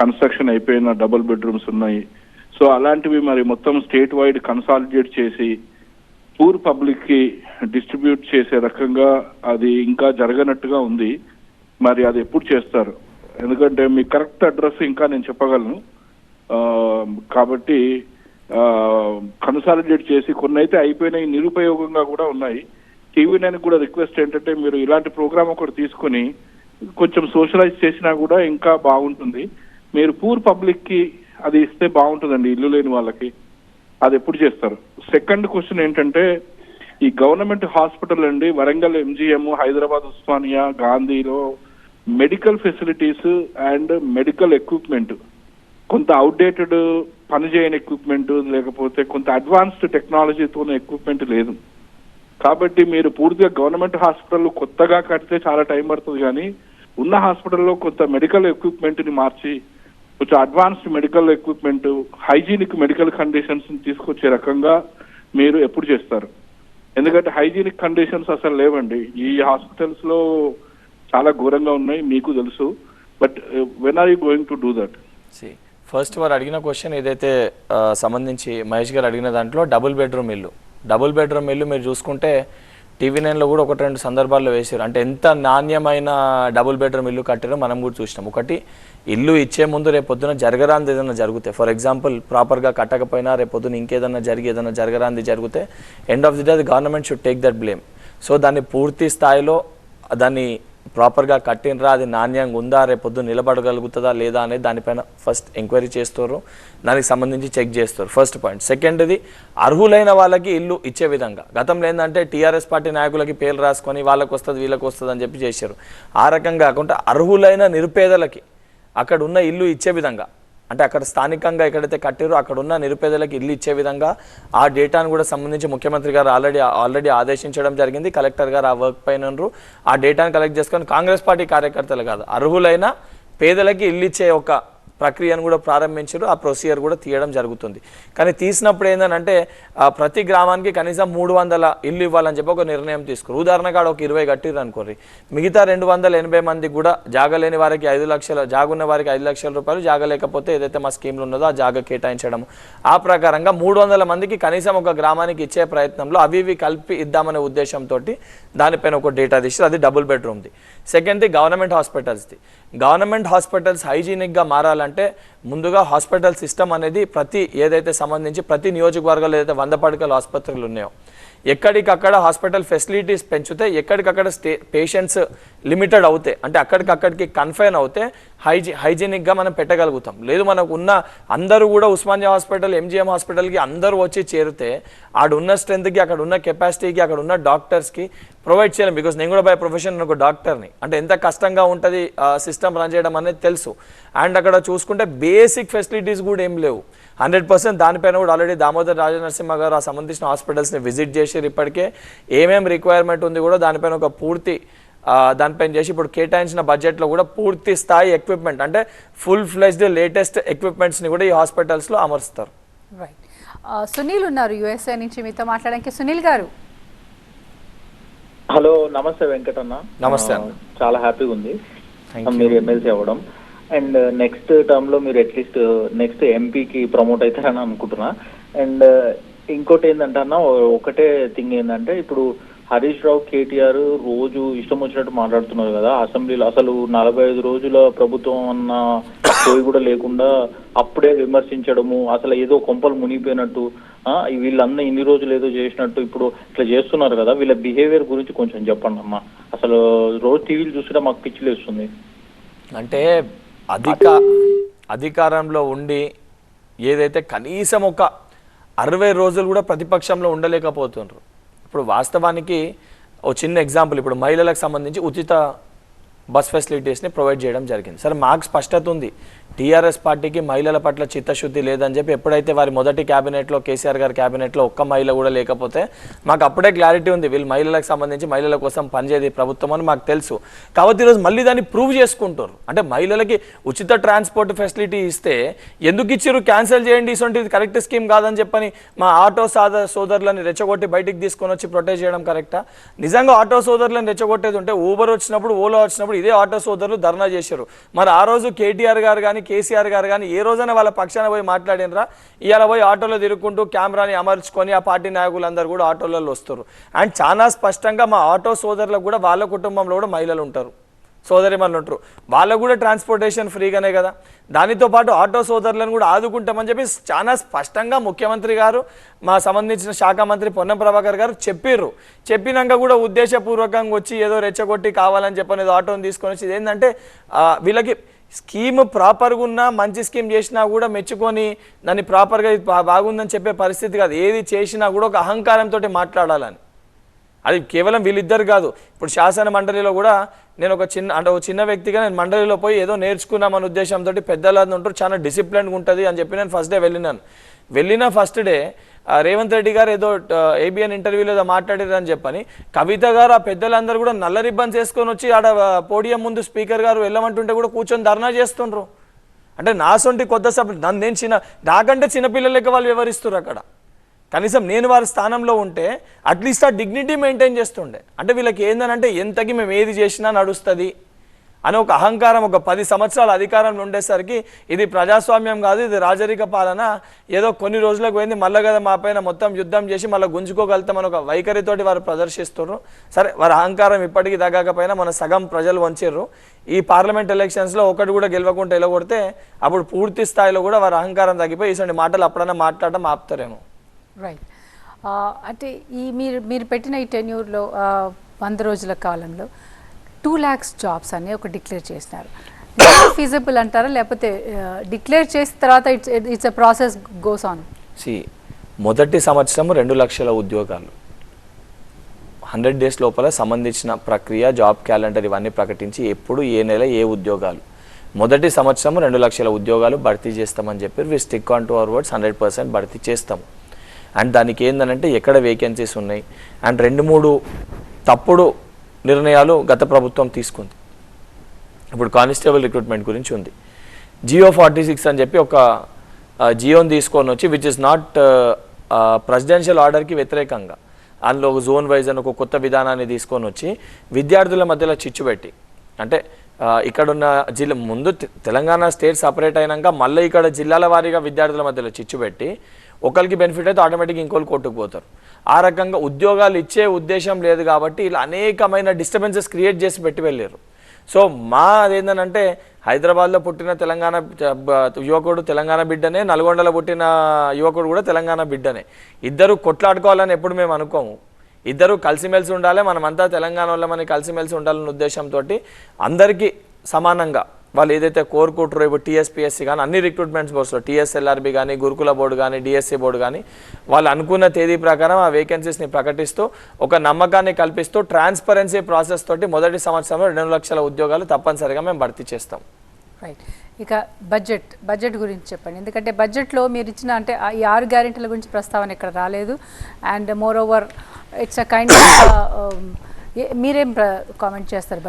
కన్స్ట్రక్షన్ అయిపోయిన డబుల్ బెడ్రూమ్స్ ఉన్నాయి. సో అలాంటివి మరి మొత్తం స్టేట్ వైడ్ కన్సాలిడేట్ చేసి పూర్ పబ్లిక్ కి డిస్ట్రిబ్యూట్ చేసే రకంగా అది ఇంకా జరగనట్టుగా ఉంది. మరి అది ఎప్పుడు చేస్తారు? ఎందుకంటే మీ కరెక్ట్ అడ్రస్ ఇంకా నేను చెప్పగలను కాబట్టి కన్సాలిడేట్ చేసి కొన్ని అయితే అయిపోయినాయి, నిరుపయోగంగా కూడా ఉన్నాయి. టీవీ9 కూడా రిక్వెస్ట్ ఏంటంటే మీరు ఇలాంటి ప్రోగ్రామ్ ఒకటి తీసుకొని కొంచెం సోషలైజ్ చేసినా కూడా ఇంకా బాగుంటుంది. మీరు పూర్ పబ్లిక్ కి అది ఇస్తే బాగుంటుందండి, ఇల్లు లేని వాళ్ళకి. అది ఎప్పుడు చేస్తారు? సెకండ్ క్వశ్చన్ ఏంటంటే ఈ గవర్నమెంట్ హాస్పిటల్ అండి, వరంగల్ ఎంజిఎం, హైదరాబాద్ ఉస్మానియా, గాంధీలో medical facilities and medical equipment కొంత అవుట్డేటెడ్ పనిచేయని ఎక్విప్మెంట్, లేకపోతే కొంత అడ్వాన్స్డ్ టెక్నాలజీతో ఎక్విప్మెంట్ లేదు. కాబట్టి మీరు పూర్తిగా గవర్నమెంట్ హాస్పిటల్ కొత్తగా కడితే చాలా టైం పడుతుంది, కానీ ఉన్న హాస్పిటల్లో కొంత మెడికల్ ఎక్విప్మెంట్ని మార్చి కొంచెం advanced medical equipment, hygienic medical conditions తీసుకొచ్చే రకంగా మీరు ఎప్పుడు చేస్తారు? ఎందుకంటే హైజీనిక్ కండిషన్స్ అసలు లేవండి ఈ హాస్పిటల్స్ లో, చాలా ఘోరంగా ఉన్నాయి, మీకు తెలుసు. But when are you going to do that? First వారు అడిగిన క్వశ్చన్ ఏదైతే సంబంధించి మహేష్ గారు అడిగిన దాంట్లో డబుల్ బెడ్రూమ్ ఇల్లు మీరు చూసుకుంటే టీవీ9లో కూడా 1-2 సందర్భాల్లో వేసారు. అంటే ఎంత నాణ్యమైన డబుల్ బెడ్రూమ్ ఇల్లు కట్టారో మనం కూడా చూసినాం. ఒకటి, ఇల్లు ఇచ్చే ముందు రేపొద్దున జరగరాంది ఏదైనా జరిగితే, ఫర్ ఎగ్జాంపుల్ ప్రాపర్గా కట్టకపోయినా రేపొద్దున ఇంకేదైనా ఏదైనా జరగరాంది జరిగితే end of the day the government should take that blame. So దాన్ని పూర్తి స్థాయిలో దాన్ని ప్రాపర్గా కట్టినరా, అది నాణ్యంగా ఉందా, రేపొద్దు నిలబడగలుగుతుందా లేదా అనేది దానిపైన ఫస్ట్ ఎంక్వైరీ చేస్తారు, దానికి సంబంధించి చెక్ చేస్తారు. First point. సెకండ్ది, అర్హులైన వాళ్ళకి ఇల్లు ఇచ్చే విధంగా. గతంలో ఏంటంటే టీఆర్ఎస్ పార్టీ నాయకులకి పేర్లు రాసుకొని వాళ్ళకి వస్తుంది వీళ్ళకి వస్తుంది అని చెప్పి చేశారు. ఆ రకంగా కాకుండా అర్హులైన నిరుపేదలకి అక్కడ ఉన్న ఇల్లు ఇచ్చే విధంగా, అంటే అక్కడ స్థానికంగా ఎక్కడైతే కట్టారో అక్కడ ఉన్న నిరుపేదలకు ఇల్లు ఇచ్చే విధంగా ఆ డేటాను కూడా సంబంధించి ముఖ్యమంత్రి గారు ఆల్రెడీ ఆదేశించడం జరిగింది. కలెక్టర్ గారు ఆ వర్క్ పైన ఆ డేటాను కలెక్ట్ చేసుకొని కాంగ్రెస్ పార్టీ కార్యకర్తలు కాదు, అర్హులైన పేదలకి ఇల్లు ఇచ్చే ఒక ప్రక్రియను కూడా ప్రారంభించారు. ఆ ప్రొసీజర్ కూడా తీయడం జరుగుతుంది. కానీ తీసినప్పుడు ఏంటంటే ప్రతి గ్రామానికి కనీసం 300 ఇల్లు ఇవ్వాలని చెప్పి ఒక నిర్ణయం తీసుకురు. ఉదాహరణగా ఒక 20 కట్టిర్రు అనుకోండి, మిగతా 280 మందికి కూడా జాగా లేని వారికి 5 లక్షల, జాగున్న వారికి 5 లక్షల రూపాయలు, జాగా లేకపోతే ఏదైతే మా స్కీమ్లు ఉన్నదో ఆ జాగా కేటాయించడం. ఆ ప్రకారంగా 300 మందికి కనీసం ఒక గ్రామానికి ఇచ్చే ప్రయత్నంలో అవి ఇవి కలిపి ఇద్దామనే ఉద్దేశంతో దానిపైన ఒక డేటా తీసి, అది డబుల్ బెడ్రూమ్ది. సెకండ్ది గవర్నమెంట్ హాస్పిటల్స్ది. గవర్నమెంట్ హాస్పిటల్స్ హైజీనిక్గా మారాలంటే ముందుగా హాస్పిటల్ సిస్టమ్ అనేది ఏదైతే సంబంధించి ప్రతి నియోజకవర్గాలు ఏదైతే 100 పడకల ఆసుపత్రులు ఉన్నాయో ఎక్కడికక్కడ హాస్పిటల్ ఫెసిలిటీస్ పెంచితే, ఎక్కడికక్కడ పేషెంట్స్ లిమిటెడ్ అవుతే, అంటే అక్కడికక్కడికి కన్ఫైన్ అవుతే హైజీనిక్గా మనం పెట్టగలుగుతాం. లేదు మనకు ఉన్న అందరూ కూడా ఉస్మానియా హాస్పిటల్, ఎంజిఎం హాస్పిటల్కి అందరూ వచ్చి చేరితే ఆడ ఉన్న స్ట్రెంత్కి, అక్కడ ఉన్న కెపాసిటీకి, అక్కడ ఉన్న డాక్టర్స్కి ప్రొవైడ్ చేయలేం. బికాస్ నేను కూడా బై ప్రొఫెషన్ ఒక డాక్టర్ని, అంటే ఎంత కష్టంగా ఉంటుంది సిస్టమ్ రన్ చేయడం అనేది తెలుసు. అండ్ అక్కడ చూసుకుంటే బేసిక్ ఫెసిలిటీస్ కూడా ఏం లేవు 100%. దానిపైన కూడా ఆల్రెడీ దామోదర్ రాజనరసింహ గారు ఆ సంబంధించిన హాస్పిటల్స్ని విజిట్ చేసి ఇప్పటికే ఏమేమి రిక్వైర్మెంట్ ఉంది కూడా దానిపైన ఒక పూర్తి దానిపైన చేసి ఇప్పుడు కేటాయించిన బడ్జెట్లో కూడా పూర్తి స్థాయి ఎక్విప్మెంట్, అంటే ఫుల్ ఫ్లెజ్డ్ లేటెస్ట్ ఎక్విప్మెంట్స్ని కూడా ఈ హాస్పిటల్స్లో అమరుస్తారు. రైట్. సునీల్ ఉన్నారు యుఎస్ఏ నుంచి మీతో మాట్లాడడానికి. సునీల్ గారు. హలో, నమస్తే వెంకటన్న. నమస్తే. చాలా హ్యాపీగా ఉంది మీరు ఎమ్మెల్సీ అవ్వడం. అండ్ నెక్స్ట్ టర్మ్ లో మీరు అట్లీస్ట్ నెక్స్ట్ ఎంపీకి ప్రమోట్ అవుతారని అనుకుంటున్నా. అండ్ ఇంకోటి ఏంటంటే అన్న, ఒకటే థింగ్ ఏంటంటే ఇప్పుడు హరీష్ రావు, కేటీఆర్ రోజు ఇష్టం వచ్చినట్టు మాట్లాడుతున్నారు కదా అసెంబ్లీలో. అసలు 45 రోజుల ప్రభుత్వం అన్న పోయి కూడా లేకుండా అప్పుడే విమర్శించడము, అసలు ఏదో కొంపలు మునిగిపోయినట్టు, వీళ్ళందరూ ఇన్ని రోజులు ఏదో చేసినట్టు ఇప్పుడు ఇట్లా చేస్తున్నారు కదా. వీళ్ళ బిహేవియర్ గురించి కొంచెం చెప్పండి అమ్మా. అసలు రోజు టీవీలు చూస్తుంటే మాకు పిచ్చిలేస్తుంది. అంటే అధికారంలో ఉండి ఏదైతే కనీసం ఒక 60 రోజులు కూడా ప్రతిపక్షంలో ఉండలేకపోతున్నారు. ఇప్పుడు వాస్తవానికి ఓ చిన్న ఎగ్జాంపుల్, ఇప్పుడు మహిళలకు సంబంధించి ఉచిత బస్ ఫెసిలిటీస్ని ప్రొవైడ్ చేయడం జరిగింది. సరే, మాకు స్పష్టత ఉంది, టీఆర్ఎస్ పార్టీకి మహిళల పట్ల చిత్తశుద్ధి లేదని చెప్పి ఎప్పుడైతే వారి మొదటి క్యాబినెట్లో, కేసీఆర్ గారి క్యాబినెట్లో ఒక్క మహిళ కూడా లేకపోతే మాకు అప్పుడే క్లారిటీ ఉంది వీళ్ళు మహిళలకు సంబంధించి మహిళల కోసం పనిచేది ప్రభుత్వం అని మాకు తెలుసు. కాబట్టి ఈరోజు మళ్ళీ దాన్ని ప్రూవ్ చేసుకుంటారు. అంటే మహిళలకి ఉచిత ట్రాన్స్పోర్ట్ ఫెసిలిటీ ఇస్తే ఎందుకు ఇచ్చారు, క్యాన్సిల్ చేయండి, ఇటువంటి కరెక్ట్ స్కీమ్ కాదని చెప్పని మా ఆటో సోదరులని రెచ్చగొట్టి బయటికి తీసుకొని వచ్చి ప్రొటెక్ట్ చేయడం కరెక్టా? నిజంగా ఆటో సోదరులను రెచ్చగొట్టేది ఉంటే ఊబర్ వచ్చినప్పుడు, ఓలా వచ్చినప్పుడు ఇదే ఆటో సోదరులు ధర్నా చేశారు. మరి ఆ రోజు కేటీఆర్ గారు కానీ కేసీఆర్ గారు కానీ ఏ రోజైనా వాళ్ళ పక్షాన పోయి మాట్లాడినరా? ఇవాళ పోయి ఆటోలో తిరుగుకుంటూ కెమెరాని అమర్చుకొని ఆ పార్టీ నాయకులందరూ కూడా ఆటోలలో వస్తారు. అండ్ చాలా స్పష్టంగా మా ఆటో సోదరులకు కూడా వాళ్ళ కుటుంబంలో కూడా మహిళలు ఉంటారు, సోదరిమణులు ఉంటారు, వాళ్ళకు కూడా ట్రాన్స్పోర్టేషన్ ఫ్రీగానే కదా. దానితో పాటు ఆటో సోదరులను కూడా ఆదుకుంటామని చెప్పి చాలా స్పష్టంగా ముఖ్యమంత్రి గారు, మా సంబంధించిన శాఖ మంత్రి పొన్నం ప్రభాకర్ గారు చెప్పినాక కూడా ఉద్దేశపూర్వకంగా వచ్చి ఏదో రెచ్చగొట్టి కావాలని చెప్పని ఏదో ఆటోని తీసుకొని వచ్చి ఏంటంటే వీళ్ళకి స్కీమ్ ప్రాపర్గా ఉన్నా, మంచి స్కీమ్ చేసినా కూడా మెచ్చుకొని దాన్ని ప్రాపర్గా బాగుందని చెప్పే పరిస్థితి కాదు. ఏది చేసినా కూడా ఒక అహంకారంతో మాట్లాడాలని. అది కేవలం వీళ్ళిద్దరు కాదు, ఇప్పుడు శాసన మండలిలో కూడా నేను ఒక చిన్న వ్యక్తిగా నేను మండలిలో పోయి ఏదో నేర్చుకున్నామన్న ఉద్దేశంతో పెద్దలందరూ ఉంటారు, చాలా డిసిప్లిన్గా ఉంటుంది అని చెప్పి నేను ఫస్ట్ డే వెళ్ళిన ఫస్ట్ డే రేవంత్ రెడ్డి గారు ఏదో ఏబిఎన్ ఇంటర్వ్యూలో ఏదో మాట్లాడారని చెప్పని కవిత గారు ఆ పెద్దలందరూ కూడా నల్ల రిబ్బన్స్ వేసుకొని వచ్చి ఆడ పోడియం ముందు స్పీకర్ గారు వెళ్ళమంటుంటే కూడా కూర్చొని ధర్నా చేస్తుండ్రు. అంటే నా సొంటి కొత్త సభ్యులు నాకంటే చిన్నపిల్లల లెక్క వాళ్ళు వివరిస్తున్నారు అక్కడ. కనీసం నేను వారి స్థానంలో ఉంటే అట్లీస్ట్ ఆ డిగ్నిటీ మెయింటైన్ చేస్తుండే. అంటే వీళ్ళకి ఏందనంటే ఎంతకి మేము ఏది చేసినా నడుస్తుంది అని ఒక అహంకారం. ఒక 10 సంవత్సరాల అధికారంలో ఉండేసరికి ఇది ప్రజాస్వామ్యం కాదు, ఇది రాజరిక పాలన, ఏదో కొన్ని రోజులకు పోయింది మళ్ళీ కదా మా పైన మొత్తం యుద్ధం చేసి మళ్ళీ గుంజుకోగలుగుతామని ఒక వైఖరితోటి వారు ప్రదర్శిస్తున్నారు. సరే, వారి అహంకారం ఇప్పటికీ తగ్గకపోయినా మన సగం ప్రజలు వంచారు. ఈ పార్లమెంట్ ఎలక్షన్స్లో ఒకటి కూడా గెలవకుండా ఎలగొడితే అప్పుడు పూర్తి స్థాయిలో కూడా వారి అహంకారం తగ్గిపోయి ఇటువంటి మాటలు అప్పుడన్నా మాట్లాడడం ఆపుతారేమో. రైట్. అంటే మీరు పెట్టిన ఈ టెన్యూర్లో 100 రోజుల కాలంలో 2 lakhs జాబ్స్ అని ఒక డిక్లేర్ చేసినారు. ఫీజిబుల్ అంటారా, లేకపోతే డిక్లేర్ చేసిన తర్వాత it's a process goes on? మొదటి సంవత్సరం 2 లక్షల ఉద్యోగాలు 100 days లోపల సంబంధించిన ప్రక్రియ, జాబ్ క్యాలెండర్ ఇవన్నీ ప్రకటించి ఎప్పుడు ఏ నెల ఏ ఉద్యోగాలు, మొదటి సంవత్సరం 2 లక్షల ఉద్యోగాలు భర్తీ చేస్తామని చెప్పి we stick on to our words, 100% భర్తీ చేస్తాము. అండ్ దానికి ఏంటంటే ఎక్కడ వేకెన్సీస్ ఉన్నాయి అండ్ 2-3 తప్పుడు నిర్ణయాలు గత ప్రభుత్వం తీసుకుంది. ఇప్పుడు కానిస్టేబుల్ రిక్రూట్మెంట్ గురించి ఉంది, జియో 46 అని చెప్పి ఒక జియోని తీసుకొని వచ్చి విచ్ ఇస్ నాట్ ప్రెసిడెన్షియల్ ఆర్డర్కి వ్యతిరేకంగా అందులో ఒక జోన్ వైజ్ అని ఒక కొత్త విధానాన్ని తీసుకొని వచ్చి విద్యార్థుల మధ్యలో చిచ్చు పెట్టి, అంటే ఇక్కడున్న జిల్లా ముందు తెలంగాణ స్టేట్ సపరేట్ అయినాక మళ్ళీ ఇక్కడ జిల్లాల వారీగా విద్యార్థుల మధ్యలో చిచ్చు పెట్టి ఒకరికి బెనిఫిట్ అయితే ఆటోమేటిక్గా ఇంకోళ్ళు కొట్టుకుపోతారు. ఆ రకంగా ఉద్యోగాలు ఇచ్చే ఉద్దేశం లేదు కాబట్టి ఇలా అనేకమైన డిస్టర్బెన్సెస్ క్రియేట్ చేసి పెట్టి వెళ్ళారు. సో మా అదేంటంటే హైదరాబాద్లో పుట్టిన తెలంగాణ యువకుడు తెలంగాణ బిడ్డనే, నల్గొండలో పుట్టిన యువకుడు కూడా తెలంగాణ బిడ్డనే, ఇద్దరు కొట్లాడుకోవాలని ఎప్పుడు మేము అనుకోము. ఇద్దరు కలిసిమెలిసి ఉండాలి, మనమంతా తెలంగాణ వల్ల మనకి కలిసిమెలిసి ఉండాలన్న ఉద్దేశంతో అందరికీ సమానంగా వాళ్ళు ఏదైతే కోరుకుంటారో, ఇప్పుడు టీఎస్పీఎస్సీ కానీ అన్ని రిక్రూట్మెంట్స్ బోర్డ్స్లో టీఎస్ఎల్ఆర్బి కానీ, గురుకుల బోర్డు కానీ, డిఎస్సి బోర్డు కానీ వాళ్ళు అనుకున్న తేదీ ప్రకారం ఆ వేకెన్సీస్ని ప్రకటిస్తూ ఒక నమ్మకాన్ని కల్పిస్తూ ట్రాన్స్పరెన్సీ ప్రాసెస్ తోటి మొదటి సంవత్సరంలో 2 లక్షల ఉద్యోగాలు తప్పనిసరిగా మేము భర్తీ చేస్తాం. రైట్. ఇక బడ్జెట్ గురించి చెప్పండి. ఎందుకంటే బడ్జెట్లో మీరు ఇచ్చిన అంటే ఈ 6 గ్యారెంటీల గురించి ప్రస్తావన ఇక్కడ రాలేదు. And more over it's a kind of మీరేం కామెంట్ చేస్తారు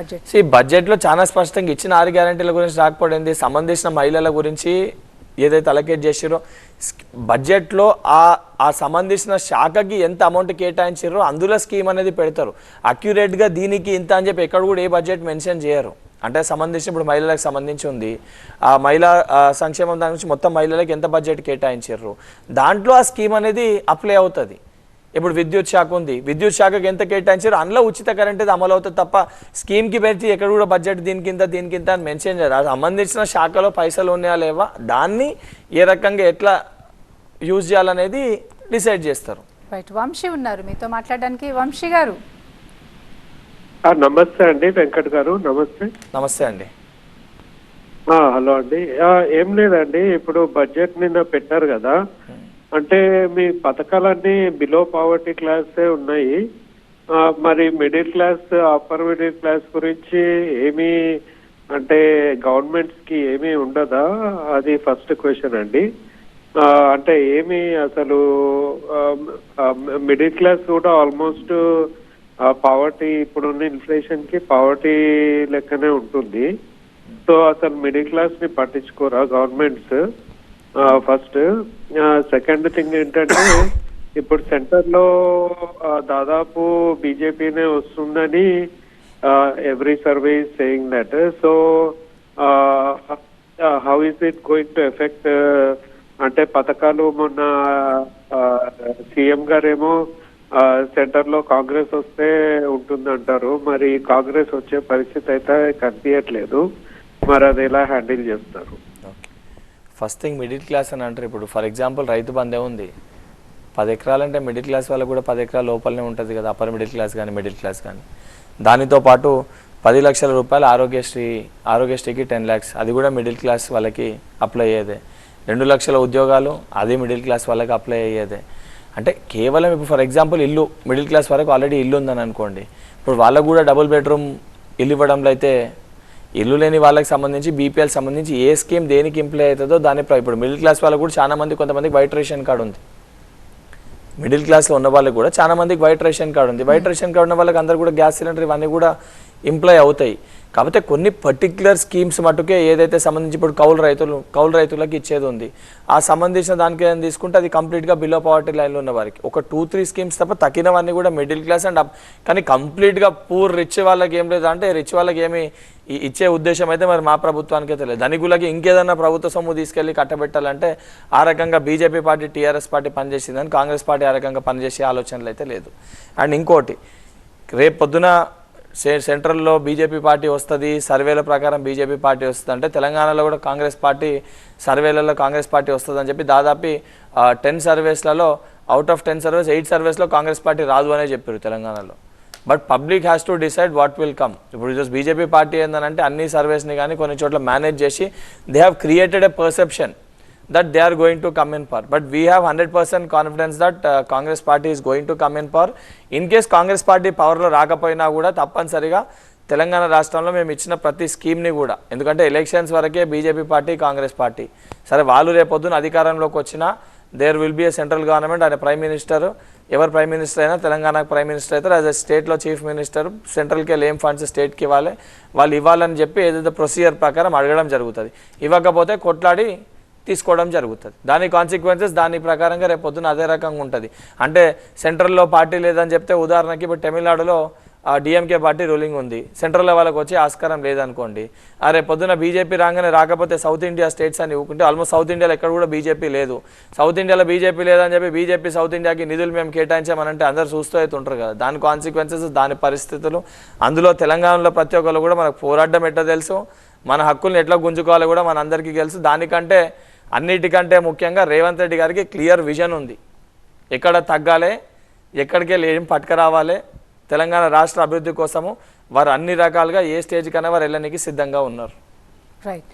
బడ్జెట్లో చాలా స్పష్టంగా ఇచ్చిన 6 గ్యారెంటీల గురించి రాకపోయింది. సంబంధించిన మహిళల గురించి ఏదైతే అలొకేట్ చేసిరో బడ్జెట్లో ఆ సంబంధించిన శాఖకి ఎంత అమౌంట్ కేటాయించారో అందులో స్కీమ్ అనేది పెడతారు. అక్యురేట్గా దీనికి ఇంత అని చెప్పి ఎక్కడ కూడా ఏ బడ్జెట్ మెన్షన్ చేయరు. అంటే సంబంధించి ఇప్పుడు మహిళలకు సంబంధించి ఉంది, ఆ మహిళా సంక్షేమం దాని నుంచి మొత్తం మహిళలకు ఎంత బడ్జెట్ కేటాయించారు దాంట్లో ఆ స్కీమ్ అనేది అప్లై అవుతుంది. ఇప్పుడు విద్యుత్ శాఖ ఉంది, విద్యుత్ శాఖకి ఎంత కేటాయించారు అందులో ఉచిత కరెంట్ అది అమలు అవుతుంది తప్ప స్కీమ్కి పెట్టి ఎక్కడ కూడా బడ్జెట్ దీనికింత అని మెన్షన్ చేయరు. అది సంబంధించిన శాఖలో పైసలు ఉన్నాయా లేవా దాన్ని ఏ రకంగా ఎట్లా యూజ్ చేయాలనేది డిసైడ్ చేస్తారు. రైట్. వంశీ ఉన్నారు మీతో మాట్లాడడానికి. వంశీ గారు నమస్తే అండి. వెంకట్ గారు నమస్తే. నమస్తే అండి. హలో అండి. ఏం లేదండి, ఇప్పుడు బడ్జెట్ నిన్న పెట్టారు కదా, అంటే మీ పథకాలన్నీ బిలో పావర్టీ క్లాసే ఉన్నాయి. మరి middle class, upper middle class గురించి ఏమీ అంటే గవర్నమెంట్స్ కి ఏమీ ఉండదా? అది ఫస్ట్ క్వశ్చన్ అండి. అంటే ఏమి అసలు మిడిల్ క్లాస్ కూడా ఆల్మోస్ట్ పావర్టీ ఇప్పుడున్న ఇన్ఫ్లేషన్ కి పావర్టీ లెక్కనే ఉంటుంది. సో అసలు మిడిల్ క్లాస్ ని పట్టించుకోరా గవర్నమెంట్స్? ఫస్ట్. సెకండ్ థింగ్ ఏంటంటే ఇప్పుడు సెంటర్ లో దాదాపు బీజేపీనే వస్తుందని every survey is saying that. So how is it going to effect? అంటే పథకాలు మొన్న సీఎం గారేమో సెంటర్ లో కాంగ్రెస్ వస్తే ఉంటుంది అంటారు, మరి కాంగ్రెస్ వచ్చే పరిస్థితి అయితే కనిపించట్లేదు. మరి అది ఎలా హ్యాండిల్ చేస్తారు? ఫస్ట్ థింగ్ మిడిల్ క్లాస్ అని అంటారు. ఇప్పుడు ఫర్ ఎగ్జాంపుల్ రైతు బందే ఉంది, 10 ఎకరాలంటే మిడిల్ క్లాస్ వాళ్ళకు కూడా 10 ఎకరాల లోపలనే ఉంటుంది కదా, అప్పర్ మిడిల్ క్లాస్ కానీ మిడిల్ క్లాస్ కానీ. దానితో పాటు 10 లక్షల రూపాయలు ఆరోగ్యశ్రీకి 10 lakhs అది కూడా మిడిల్ క్లాస్ వాళ్ళకి అప్లై అయ్యేదే. 2 లక్షల ఉద్యోగాలు అది మిడిల్ క్లాస్ వాళ్ళకి అప్లై అయ్యేదే. అంటే కేవలం ఇప్పుడు ఫర్ ఎగ్జాంపుల్ ఇల్లు మిడిల్ క్లాస్ వరకు ఆల్రెడీ ఇల్లు ఉందని అనుకోండి, ఇప్పుడు వాళ్ళకు కూడా డబుల్ బెడ్రూమ్ ఇల్లు ఇవ్వడంలో అయితే ఇల్లు లేని వాళ్ళకి సంబంధించి బీపీఎల్ సంబంధించి ఏ స్కీమ్ దేనికి ఇంప్లై అవుతుందో దాని ఇప్పుడు మిడిల్ క్లాస్ వాళ్ళకు కూడా చాలా మంది కొంతమందికి వైట్ రేషన్ కార్డు ఉంది. మిడిల్ క్లాస్లో ఉన్న వాళ్ళకి కూడా చాలా మందికి వైట్ రేషన్ కార్డు ఉంది. వైట్ రేషన్ కార్డు ఉన్న వాళ్ళకి అందరూ కూడా గ్యాస్ సిలిండర్ ఇవన్నీ కూడా ఇంప్లై అవుతాయి. కాకపోతే కొన్ని పర్టిక్యులర్ స్కీమ్స్ మటుకే ఏదైతే సంబంధించి ఇప్పుడు కౌలు రైతులకు ఇచ్చేది ఉంది, ఆ సంబంధించిన దానికి ఏదైనా తీసుకుంటే అది కంప్లీట్గా బిలో పావర్టీ లైన్లో ఉన్న వారికి ఒక 2-3 స్కీమ్స్ తప్ప తక్కినవన్నీ కూడా మిడిల్ క్లాస్ అండ్ కానీ కంప్లీట్గా పూర్ రిచ్ వాళ్ళకి ఏం లేదు. అంటే రిచ్ వాళ్ళకి ఏమి ఇచ్చే ఉద్దేశం అయితే మరి మా ప్రభుత్వానికే తెలియదు. ధనికులకి ఇంకేదన్నా ప్రభుత్వ సొమ్ము తీసుకెళ్ళి కట్టబెట్టాలంటే ఆ రకంగా బీజేపీ పార్టీ టీఆర్ఎస్ పార్టీ పనిచేసిందని కాంగ్రెస్ పార్టీ ఆ రకంగా పనిచేసే ఆలోచనలు అయితే లేదు. అండ్ ఇంకోటి, రేపు పొద్దున సెంట్రల్లో బీజేపీ పార్టీ వస్తుంది, సర్వేల ప్రకారం బీజేపీ పార్టీ వస్తుంది అంటే తెలంగాణలో కూడా కాంగ్రెస్ పార్టీ సర్వేలలో కాంగ్రెస్ పార్టీ వస్తుంది అని చెప్పి దాదాపు 10 సర్వేస్లలో అవుట్ ఆఫ్ 10 సర్వేస్ 8 సర్వేస్లో కాంగ్రెస్ పార్టీ రాదు అనే చెప్పారు తెలంగాణలో. But public has to decide what will come. ఇప్పుడు జస్ట్ బీజేపీ పార్టీ ఏంటంటే అన్ని సర్వేస్ని కానీ కొన్ని చోట్ల మేనేజ్ చేసి they have created a perception that they are going to come in power, but we have 100% confidence that Congress party is going to come in power. In case Congress party power lo రాకపోయినా కూడా తప్పనిసరిగా తెలంగాణ రాష్ట్రంలో మేము ఇచ్చిన ప్రతి స్కీమ్ని కూడా, ఎందుకంటే ఎలక్షన్స్ వరకే బీజేపీ పార్టీ కాంగ్రెస్ పార్టీ, సరే వాళ్ళు రేపొద్దున అధికారంలోకి వచ్చినా there will be a central government and prime minister. ఎవరు ప్రైమ్ మినిస్టర్ అయినా తెలంగాణకు ప్రైమ్ మినిస్టర్ అవుతారు. యాజ్ ఎ స్టేట్లో చీఫ్ మినిస్టర్ సెంట్రల్కి వెళ్ళి ఏం ఫండ్స్ స్టేట్కి ఇవ్వాలి వాళ్ళు ఇవ్వాలని చెప్పి ఏదైతే ప్రొసీజర్ ప్రకారం అడగడం జరుగుతుంది. ఇవ్వకపోతే కొట్లాడి తీసుకోవడం జరుగుతుంది. దాని కాన్సిక్వెన్సెస్ దాని ప్రకారంగా రేపు పొద్దున అదే రకంగా ఉంటుంది. అంటే సెంట్రల్లో పార్టీ లేదని చెప్తే ఉదాహరణకి ఇప్పుడు తమిళనాడులో డిఎంకే పార్టీ రూలింగ్ ఉంది, సెంట్రల్లో వాళ్ళకి వచ్చే ఆస్కారం లేదనుకోండి, రేపు పొద్దున బీజేపీ రాకపోతే సౌత్ ఇండియా స్టేట్స్ అని ఇవ్వకుంటే ఆల్మోస్ట్ సౌత్ ఇండియాలో ఎక్కడ కూడా బీజేపీ లేదు. సౌత్ ఇండియాలో బీజేపీ లేదని చెప్పి బీజేపీ సౌత్ ఇండియాకి నిధులు మేము కేటాయించామనంటే అందరూ చూస్తూ అయితే ఉంటారు కదా. దాని కాన్సిక్వెన్సెస్ దాని పరిస్థితులు, అందులో తెలంగాణలో ప్రతి ఒక్కరు కూడా మనకు పోరాటం ఎట్లా తెలుసు, మన హక్కుల్ని ఎట్లా గుంజుకోవాలో కూడా మన అందరికీ తెలుసు. దానికంటే అన్నిటికంటే ముఖ్యంగా రేవంత్ రెడ్డి గారికి క్లియర్ విజన్ ఉంది, ఎక్కడ తగ్గాలి ఎక్కడికి వెళ్ళి ఏం పట్టుకురావాలి, తెలంగాణ రాష్ట్ర అభివృద్ధి కోసము వారు అన్ని రకాలుగా ఏ స్టేజ్ కన్నా వారు వెళ్ళడానికి సిద్ధంగా ఉన్నారు. రైట్.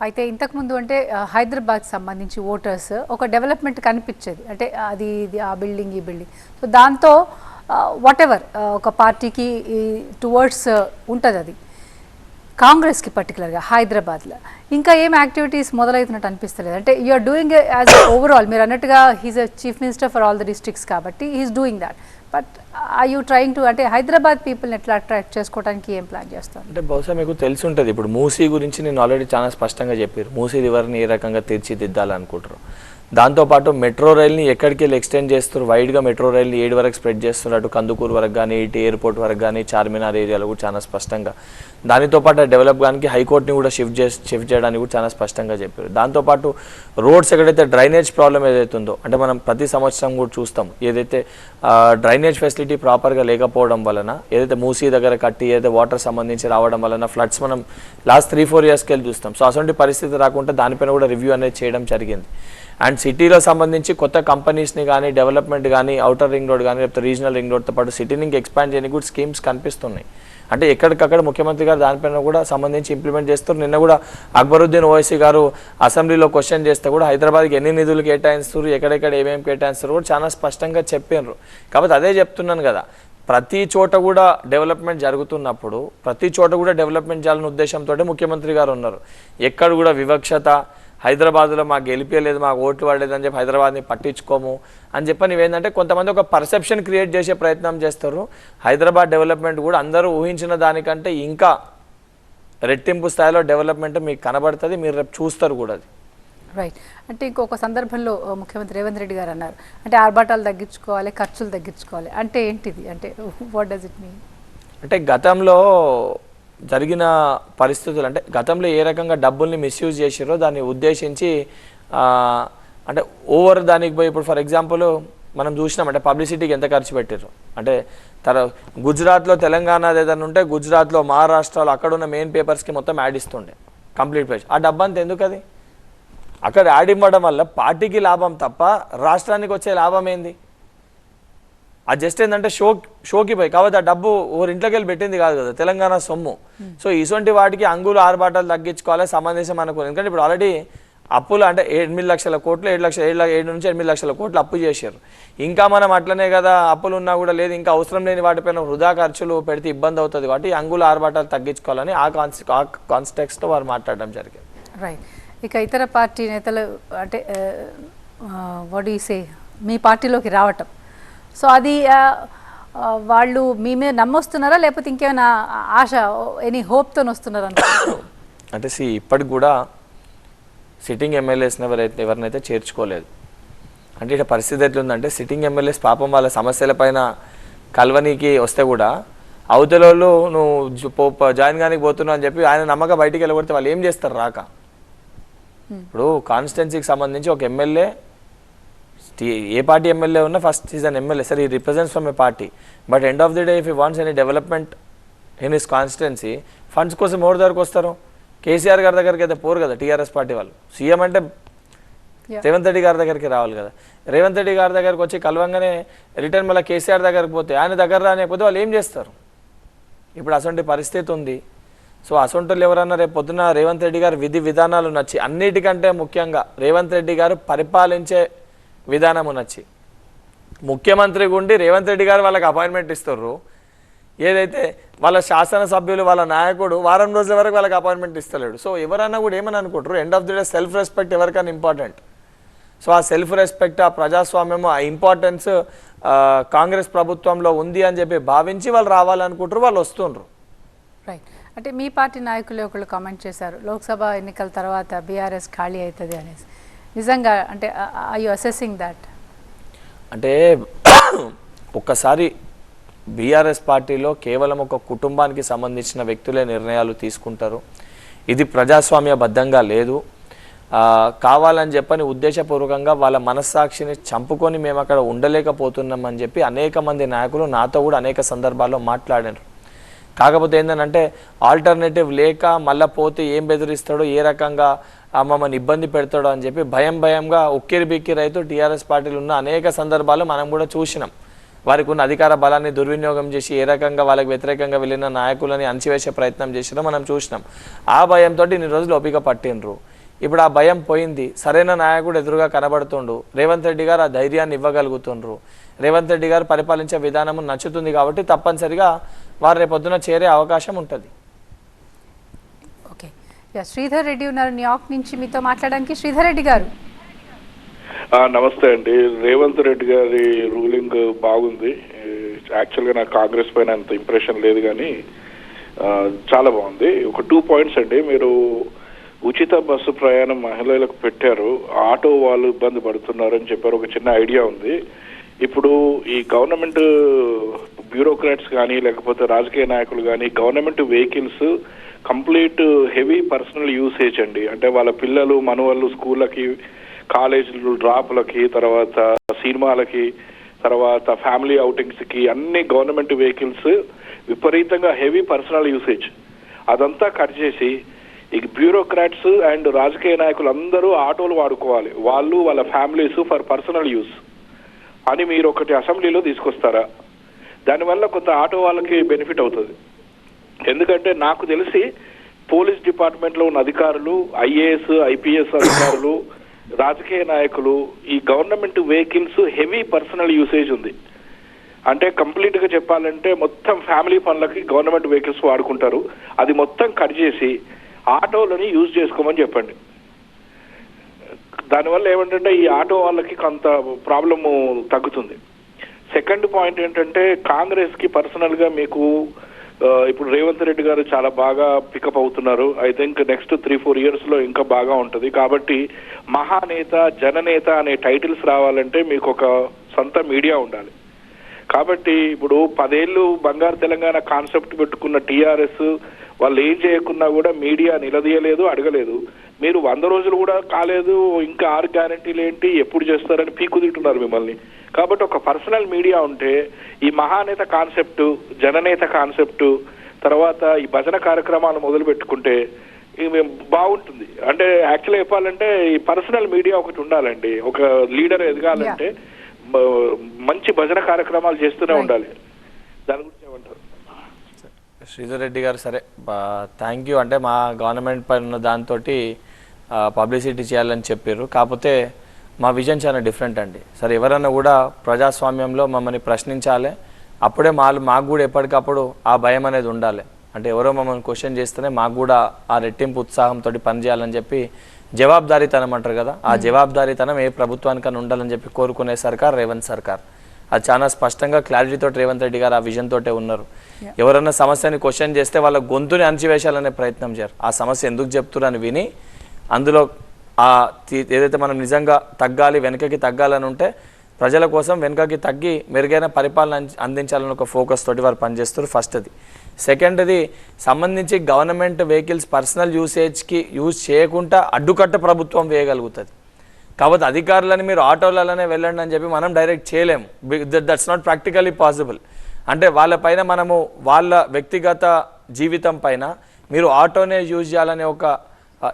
అయితే ఇంతకుముందు అంటే హైదరాబాద్ సంబంధించి ఓటర్స్ ఒక డెవలప్మెంట్ కనిపించేది, అంటే అది ఇది ఆ బిల్డింగ్ ఈ బిల్డింగ్, సో దాంతో వాట్ ఎవర్ ఒక పార్టీకి టువర్డ్స్ ఉంటుంది. అది కాంగ్రెస్కి పర్టికులర్గా హైదరాబాద్లో ఇంకా ఏం యాక్టివిటీస్ మొదలవుతున్నట్టు అనిపిస్తలేదు. అంటే యూఆర్ డూయింగ్ యాజ్ ఓవరాల్, మీరు అన్నట్టుగా he's a chief minister for all the districts కాబట్టి he's doing that, but are you trying to అంటే హైదరాబాద్ పీపుల్ని ఎట్లా అట్రాక్ట్ చేసుకోవడానికి ఏం ప్లాన్ చేస్తారు? అంటే బహుశా మీకు తెలిసి ఉంటుంది, ఇప్పుడు మూసీ గురించి నేను ఆల్రెడీ చాలా స్పష్టంగా చెప్పారు, మూసీ రివర్ని ఏ రకంగా తీర్చిదిద్దాలనుకుంటారు. దాంతోపాటు మెట్రో రైల్ని ఎక్కడికి వెళ్ళి ఎక్స్టెండ్ చేస్తారు, వైడ్గా మెట్రో రైల్ని 7 వరకు స్ప్రెడ్ చేస్తున్నారు, అటు కందుకూరు వరకు కానీ ఇటు ఎయిర్పోర్ట్ వరకు కానీ చార్మినార్ ఏరియాలో కూడా చాలా స్పష్టంగా. దానితో పాటు డెవలప్ కానీ హైకోర్టుని కూడా షిఫ్ట్ చేయడానికి కూడా చాలా స్పష్టంగా చెప్పారు. దాంతోపాటు రోడ్స్ ఎక్కడైతే డ్రైనేజ్ ప్రాబ్లం ఏదైతే ఉందో, అంటే మనం ప్రతి సంవత్సరం కూడా చూస్తాం, ఏదైతే డ్రైనేజ్ ఫెసిలిటీ ప్రాపర్గా లేకపోవడం వలన, ఏదైతే మూసీ దగ్గర కట్టి ఏదైతే వాటర్ సంబంధించి రావడం వలన ఫ్లడ్స్ మనం లాస్ట్ 3-4 ఇయర్స్కి వెళ్ళి చూస్తాం. సో అటువంటి పరిస్థితి రాకుండా దానిపైన కూడా రివ్యూ అనేది చేయడం జరిగింది. అండ్ సిటీలో సంబంధించి కొత్త కంపెనీస్ని కానీ డెవలప్మెంట్ కానీ అవుటర్ రింగ్ రోడ్ కానీ లేకపోతే రీజనల్ రింగ్ రోడ్తో పాటు సిటీని ఇంకా ఎక్స్పాండ్ చేయడానికి కూడా స్కీమ్స్ కనిపిస్తున్నాయి. అంటే ఎక్కడికక్కడ ముఖ్యమంత్రి గారు దానిపైన కూడా సంబంధించి ఇంప్లిమెంట్ చేస్తారు. నిన్న కూడా అక్బరుద్దీన్ ఓవైసీ గారు అసెంబ్లీలో క్వశ్చన్ చేస్తే కూడా హైదరాబాద్కి ఎన్ని నిధులు కేటాయిస్తారు, ఎక్కడెక్కడ ఏమేమి కేటాయిస్తారు కూడా చాలా స్పష్టంగా చెప్పారు. కాబట్టి అదే చెప్తున్నాను కదా, ప్రతి చోట కూడా డెవలప్మెంట్ జరుగుతున్నప్పుడు ప్రతి చోట కూడా డెవలప్మెంట్ చేయాలనే ఉద్దేశంతో ముఖ్యమంత్రి గారు ఉన్నారు. ఎక్కడ కూడా వివక్షత, హైదరాబాద్లో మాకు గెలిపేయలేదు, మాకు ఓట్లు పడలేదు అని చెప్పి హైదరాబాద్ని పట్టించుకోము అని చెప్పి నువ్వేంటంటే కొంతమంది ఒక పర్సెప్షన్ క్రియేట్ చేసే ప్రయత్నం చేస్తారు. హైదరాబాద్ డెవలప్మెంట్ కూడా అందరూ ఊహించిన దానికంటే ఇంకా రెట్టింపు స్థాయిలో డెవలప్మెంట్ మీకు కనబడుతుంది, మీరు రేపు చూస్తారు కూడా అది. రైట్. అంటే ఇంకొక సందర్భంలో ముఖ్యమంత్రి రేవంత్ రెడ్డి గారు అన్నారు, అంటే ఆర్భాటాలు తగ్గించుకోవాలి, ఖర్చులు తగ్గించుకోవాలి. అంటే ఏంటిది, అంటే వాట్ డస్ ఇట్ మీన్? అంటే గతంలో జరిగిన పరిస్థితులు, అంటే గతంలో ఏ రకంగా డబ్బుల్ని మిస్యూజ్ చేసారో దాన్ని ఉద్దేశించి అంటే ఓవర్ దానికి పోయి, ఇప్పుడు ఫర్ ఎగ్జాంపుల్ మనం చూసినామంటే పబ్లిసిటీకి ఎంత ఖర్చు పెట్టారు. అంటే గుజరాత్లో తెలంగాణ ఏదైనా ఉంటే గుజరాత్లో మహారాష్ట్రలో అక్కడ ఉన్న మెయిన్ పేపర్స్కి మొత్తం యాడ్ ఇస్తుండే కంప్లీట్ పేజ్. ఆ డబ్బు అంతా ఎందుకు? అది అక్కడ యాడ్ ఇవ్వడం వల్ల పార్టీకి లాభం తప్ప రాష్ట్రానికి వచ్చే లాభం ఏంది? అది జస్ట్ ఏంటంటే షోకి పోయి, కాబట్టి ఆ డబ్బు ఓరి ఇంట్లోకి వెళ్ళి పెట్టింది కాదు కదా, తెలంగాణ సొమ్ము. సో ఇటువంటి వాటికి అంగులు ఆర్భాటాలు తగ్గించుకోవాలి సంబంధించి మనకు. ఎందుకంటే ఇప్పుడు ఆల్రెడీ అప్పులు అంటే 8 లక్షల కోట్లు 7 నుంచి 8 లక్షల కోట్లు అప్పు చేశారు. ఇంకా మనం అట్లనే కదా, అప్పులు ఉన్నా కూడా లేదు, ఇంకా అవసరం లేని వాటిపైన వృధా ఖర్చులు పెడితే ఇబ్బంది అవుతుంది, కాబట్టి అంగులు ఆర్భాటాలు తగ్గించుకోవాలని ఆ కాన్స్టెక్స్లో వారు మాట్లాడడం జరిగింది. రైట్. ఇక ఇతర పార్టీ నేతలు అంటే వాట్ డు యు సే మీ పార్టీలోకి రావటం, సో అది వాళ్ళు మీ మీద నమ్మొస్తున్నారా లేకపోతే ఇంకేమైనా ఆశ ఎనీ హోప్తో వస్తున్నారా? అంటే ఇప్పటికి కూడా సిట్టింగ్ ఎమ్మెల్యేస్ని ఎవరినైతే చేర్చుకోలేదు. అంటే ఇక్కడ పరిస్థితి ఎట్లుందంటే సిట్టింగ్ ఎమ్మెల్యేస్ పాపం వాళ్ళ సమస్యలపైన కల్వనీకి వస్తే కూడా అవతల వాళ్ళు నువ్వు జాయిన్ కానీ పోతున్నావు అని చెప్పి ఆయన నమ్మక బయటికి వెళ్ళగొడితే వాళ్ళు ఏం చేస్తారు రాక. ఇప్పుడు కాన్స్టిట్యున్సీకి సంబంధించి ఒక ఎమ్మెల్యే, ఏ పార్టీ ఎమ్మెల్యే ఉన్నా ఫస్ట్ ఈజ్ అన్ ఎమ్మెల్యే, సరే ఈ represents from A party, but end of the day if you wants any development in his constituency funds కోసం ఎవరి దగ్గరకు వస్తారు? కేసీఆర్ గారి దగ్గరికి అయితే పోరు కదా టీఆర్ఎస్ పార్టీ వాళ్ళు. సీఎం అంటే రేవంత్ రెడ్డి గారి దగ్గరికి రావాలి కదా. రేవంత్ రెడ్డి గారి దగ్గరికి వచ్చి కలవంగానే రిటర్న్ మళ్ళీ కేసీఆర్ దగ్గరికి పోతే ఆయన దగ్గర రానిపోతే వాళ్ళు ఏం చేస్తారు? ఇప్పుడు అసొంటి పరిస్థితి ఉంది. సో అసొంటులు ఎవరన్నా రేపు పొద్దున రేవంత్ రెడ్డి గారు విధి విధానాలు నచ్చి, అన్నిటికంటే ముఖ్యంగా రేవంత్ రెడ్డి గారు పరిపాలించే విధానము నచ్చి ముఖ్యమంత్రి గుండి రేవంత్ రెడ్డి గారు వాళ్ళకి అపాయింట్మెంట్ ఇస్తారు, ఏదైతే వాళ్ళ శాసనసభ్యులు వాళ్ళ నాయకుడు వారం రోజుల వరకు వాళ్ళకి అపాయింట్మెంట్ ఇస్తలేడు. సో ఎవరన్నా కూడా ఏమని అనుకుంటారు, end of the day self respect ఎవరికైనా ఇంపార్టెంట్. సో ఆ సెల్ఫ్ రెస్పెక్ట్, ఆ ప్రజాస్వామ్యము, ఆ ఇంపార్టెన్స్ కాంగ్రెస్ ప్రభుత్వంలో ఉంది అని చెప్పి భావించి వాళ్ళు రావాలనుకుంటారు, వాళ్ళు వస్తుండ్రు. రైట్. అంటే మీ పార్టీ నాయకులు ఒకళ్ళు కామెంట్ చేశారు, లోక్సభ ఎన్నికల తర్వాత బీఆర్ఎస్ ఖాళీ అవుతుంది అనేసి. నిజంగా అంటే ఐ యు అసెసింగ్ దాట్? అంటే ఒక్కసారి బీఆర్ఎస్ పార్టీలో కేవలం ఒక కుటుంబానికి సంబంధించిన వ్యక్తులే నిర్ణయాలు తీసుకుంటారు, ఇది ప్రజాస్వామ్యబద్ధంగా లేదు, కావాలని చెప్పని ఉద్దేశపూర్వకంగా వాళ్ళ మనస్సాక్షిని చంపుకొని మేము అక్కడ ఉండలేకపోతున్నామని చెప్పి అనేక మంది నాయకులు నాతో కూడా అనేక సందర్భాల్లో మాట్లాడారు. కాకపోతే ఏంటంటే ఆల్టర్నేటివ్ లేక మళ్ళీ పోతే ఏం బెదిరిస్తాడో, ఏ రకంగా మమ్మల్ని ఇబ్బంది పెడతాడో అని చెప్పి భయంగా ఉక్కిరి బిక్కిరి రైతు టీఆర్ఎస్ పార్టీలు ఉన్న అనేక సందర్భాలు మనం కూడా చూసినాం. వారికి ఉన్న అధికార బలాన్ని దుర్వినియోగం చేసి ఏ రకంగా వాళ్ళకి వ్యతిరేకంగా వెళ్ళిన నాయకులని అణచివేసే ప్రయత్నం చేసినా మనం చూసినాం. ఆ భయంతో ఇన్ని రోజులు ఓపిక పట్టినరు. ఇప్పుడు ఆ భయం పోయింది. సరైన నాయకుడు ఎదురుగా కనబడుతుండు. రేవంత్ రెడ్డి గారు ఆ ధైర్యాన్ని ఇవ్వగలుగుతుండ్రు. రేవంత్ రెడ్డి గారు పరిపాలించే విధానం నచ్చుతుంది కాబట్టి తప్పనిసరిగా వారు రేపొద్దున చేరే అవకాశం ఉంటుంది. ఓకే, శ్రీధర్ రెడ్డి ఉన్నారు న్యూయార్క్ నుంచి మీతో మాట్లాడడానికి. శ్రీధర్ రెడ్డి గారు నమస్తే అండి. రేవంత్ రెడ్డి గారి రూలింగ్ బాగుంది. యాక్చువల్గా నాకు కాంగ్రెస్ పైన అంత ఇంప్రెషన్ లేదు, కానీ చాలా బాగుంది. ఒక 2 పాయింట్స్ అండి. మీరు ఉచిత బస్సు ప్రయాణం మహిళలకు పెట్టారు, ఆటో వాళ్ళు ఇబ్బంది పడుతున్నారు అని చెప్పారు. ఒక చిన్న ఐడియా ఉంది. ఇప్పుడు ఈ గవర్నమెంట్ బ్యూరోక్రాట్స్ కానీ లేకపోతే రాజకీయ నాయకులు కానీ government vehicles complete heavy personal usage అండి. అంటే వాళ్ళ పిల్లలు మనవాళ్ళు స్కూళ్ళకి, కాలేజీలు డ్రాపులకి, తర్వాత సినిమాలకి, తర్వాత ఫ్యామిలీ అవుటింగ్స్కి అన్ని గవర్నమెంట్ వెహికల్స్ విపరీతంగా హెవీ పర్సనల్ యూసేజ్. అదంతా కట్ చేసి ఈ బ్యూరోక్రాట్స్ అండ్ రాజకీయ నాయకులు అందరూ ఆటోలు వాడుకోవాలి, వాళ్ళు వాళ్ళ ఫ్యామిలీస్ ఫర్ పర్సనల్ యూస్ అని మీరు ఒకటి అసెంబ్లీలో తీసుకొస్తారా? దానివల్ల కొంత ఆటో వాళ్ళకి బెనిఫిట్ అవుతుంది. ఎందుకంటే నాకు తెలిసి పోలీస్ డిపార్ట్మెంట్లో ఉన్న అధికారులు, ఐఏఎస్, ఐపీఎస్ అధికారులు, రాజకీయ నాయకులు ఈ government vehicles heavy personal usage ఉంది. అంటే కంప్లీట్ గా చెప్పాలంటే మొత్తం ఫ్యామిలీ పనులకి గవర్నమెంట్ వెహికల్స్ వాడుకుంటారు. అది మొత్తం కట్ చేసి ఆటోలని యూజ్ చేసుకోమని చెప్పండి. దానివల్ల ఏమంటే ఈ ఆటో వాళ్ళకి కొంత ప్రాబ్లము తగ్గుతుంది. సెకండ్ పాయింట్ ఏంటంటే కాంగ్రెస్ కి పర్సనల్ గా మీకు ఇప్పుడు రేవంత్ రెడ్డి గారు చాలా బాగా పికప్ అవుతున్నారు. ఐ థింక్ నెక్స్ట్ 3-4 years లో ఇంకా బాగా ఉంటుంది. కాబట్టి మహానేత, జననేత అనే టైటిల్స్ రావాలంటే మీకు ఒక సొంత మీడియా ఉండాలి. కాబట్టి ఇప్పుడు 10 ఏళ్ళు బంగారు తెలంగాణ కాన్సెప్ట్ పెట్టుకున్న టీఆర్ఎస్ వాళ్ళు ఏం చేయకున్నా కూడా మీడియా నిలదీయలేదు, అడగలేదు. మీరు 100 రోజులు కూడా కాలేదు, ఇంకా 6 గ్యారెంటీలు ఏంటి, ఎప్పుడు చేస్తారని పీకుదింటున్నారు మిమ్మల్ని. కాబట్టి ఒక పర్సనల్ మీడియా ఉంటే ఈ మహానేత కాన్సెప్ట్, జననేత కాన్సెప్ట్, తర్వాత ఈ భజన కార్యక్రమాలు మొదలు పెట్టుకుంటే బాగుంటుంది. అంటే యాక్చువల్గా చెప్పాలంటే ఈ పర్సనల్ మీడియా ఒకటి ఉండాలండి. ఒక లీడర్ ఎదగాలంటే మంచి భజన కార్యక్రమాలు చేస్తూనే ఉండాలి. దాని గురించి ఏమంటారు? శ్రీధర్ రెడ్డి గారు సరే థ్యాంక్ యూ. అంటే మా గవర్నమెంట్ పైన ఉన్న దాంతో పబ్లిసిటీ చేయాలని చెప్పారు. కాకపోతే మా విజన్ చాలా డిఫరెంట్ అండి. సరే ఎవరన్నా కూడా ప్రజాస్వామ్యంలో మమ్మల్ని ప్రశ్నించాలి, అప్పుడే మాకు కూడా ఎప్పటికప్పుడు ఆ భయం అనేది ఉండాలి. అంటే ఎవరో మమ్మల్ని క్వశ్చన్ చేస్తేనే మాకు కూడా ఆ రెట్టింపు ఉత్సాహంతో పనిచేయాలని చెప్పి జవాబుదారీతనం అంటారు కదా, ఆ జవాబుదారీతనం ఏ ప్రభుత్వానికన్నా ఉండాలని చెప్పి కోరుకునే సర్కార్ రేవంత్ సర్కార్. అది చాలా స్పష్టంగా క్లారిటీతో రేవంత్ రెడ్డి గారు ఆ విజన్ తోటే ఉన్నారు. ఎవరన్నా సమస్యని క్వశ్చన్ చేస్తే వాళ్ళ గొంతుని అణచివేశాలనే ప్రయత్నం చేయరు. ఆ సమస్య ఎందుకు చెప్తున్నారని విని అందులో ఏదైతే మనం నిజంగా తగ్గాలి, వెనుకకి తగ్గాలని ఉంటే ప్రజల కోసం వెనుకకి తగ్గి మెరుగైన పరిపాలన అందించాలని ఒక ఫోకస్ తోటి వారు పనిచేస్తారు. ఫస్ట్ అది. సెకండ్ది సంబంధించి గవర్నమెంట్ వెహికల్స్ పర్సనల్ యూసేజ్కి యూజ్ చేయకుండా అడ్డుకట్ట ప్రభుత్వం వేయగలుగుతుంది. కాబట్టి అధికారులని మీరు ఆటోలలోనే వెళ్ళండి అని చెప్పి మనం డైరెక్ట్ చేయలేము. That's not practically possible. అంటే వాళ్ళపైన మనము వాళ్ళ వ్యక్తిగత జీవితం పైన మీరు ఆటోనే యూజ్ చేయాలనే ఒక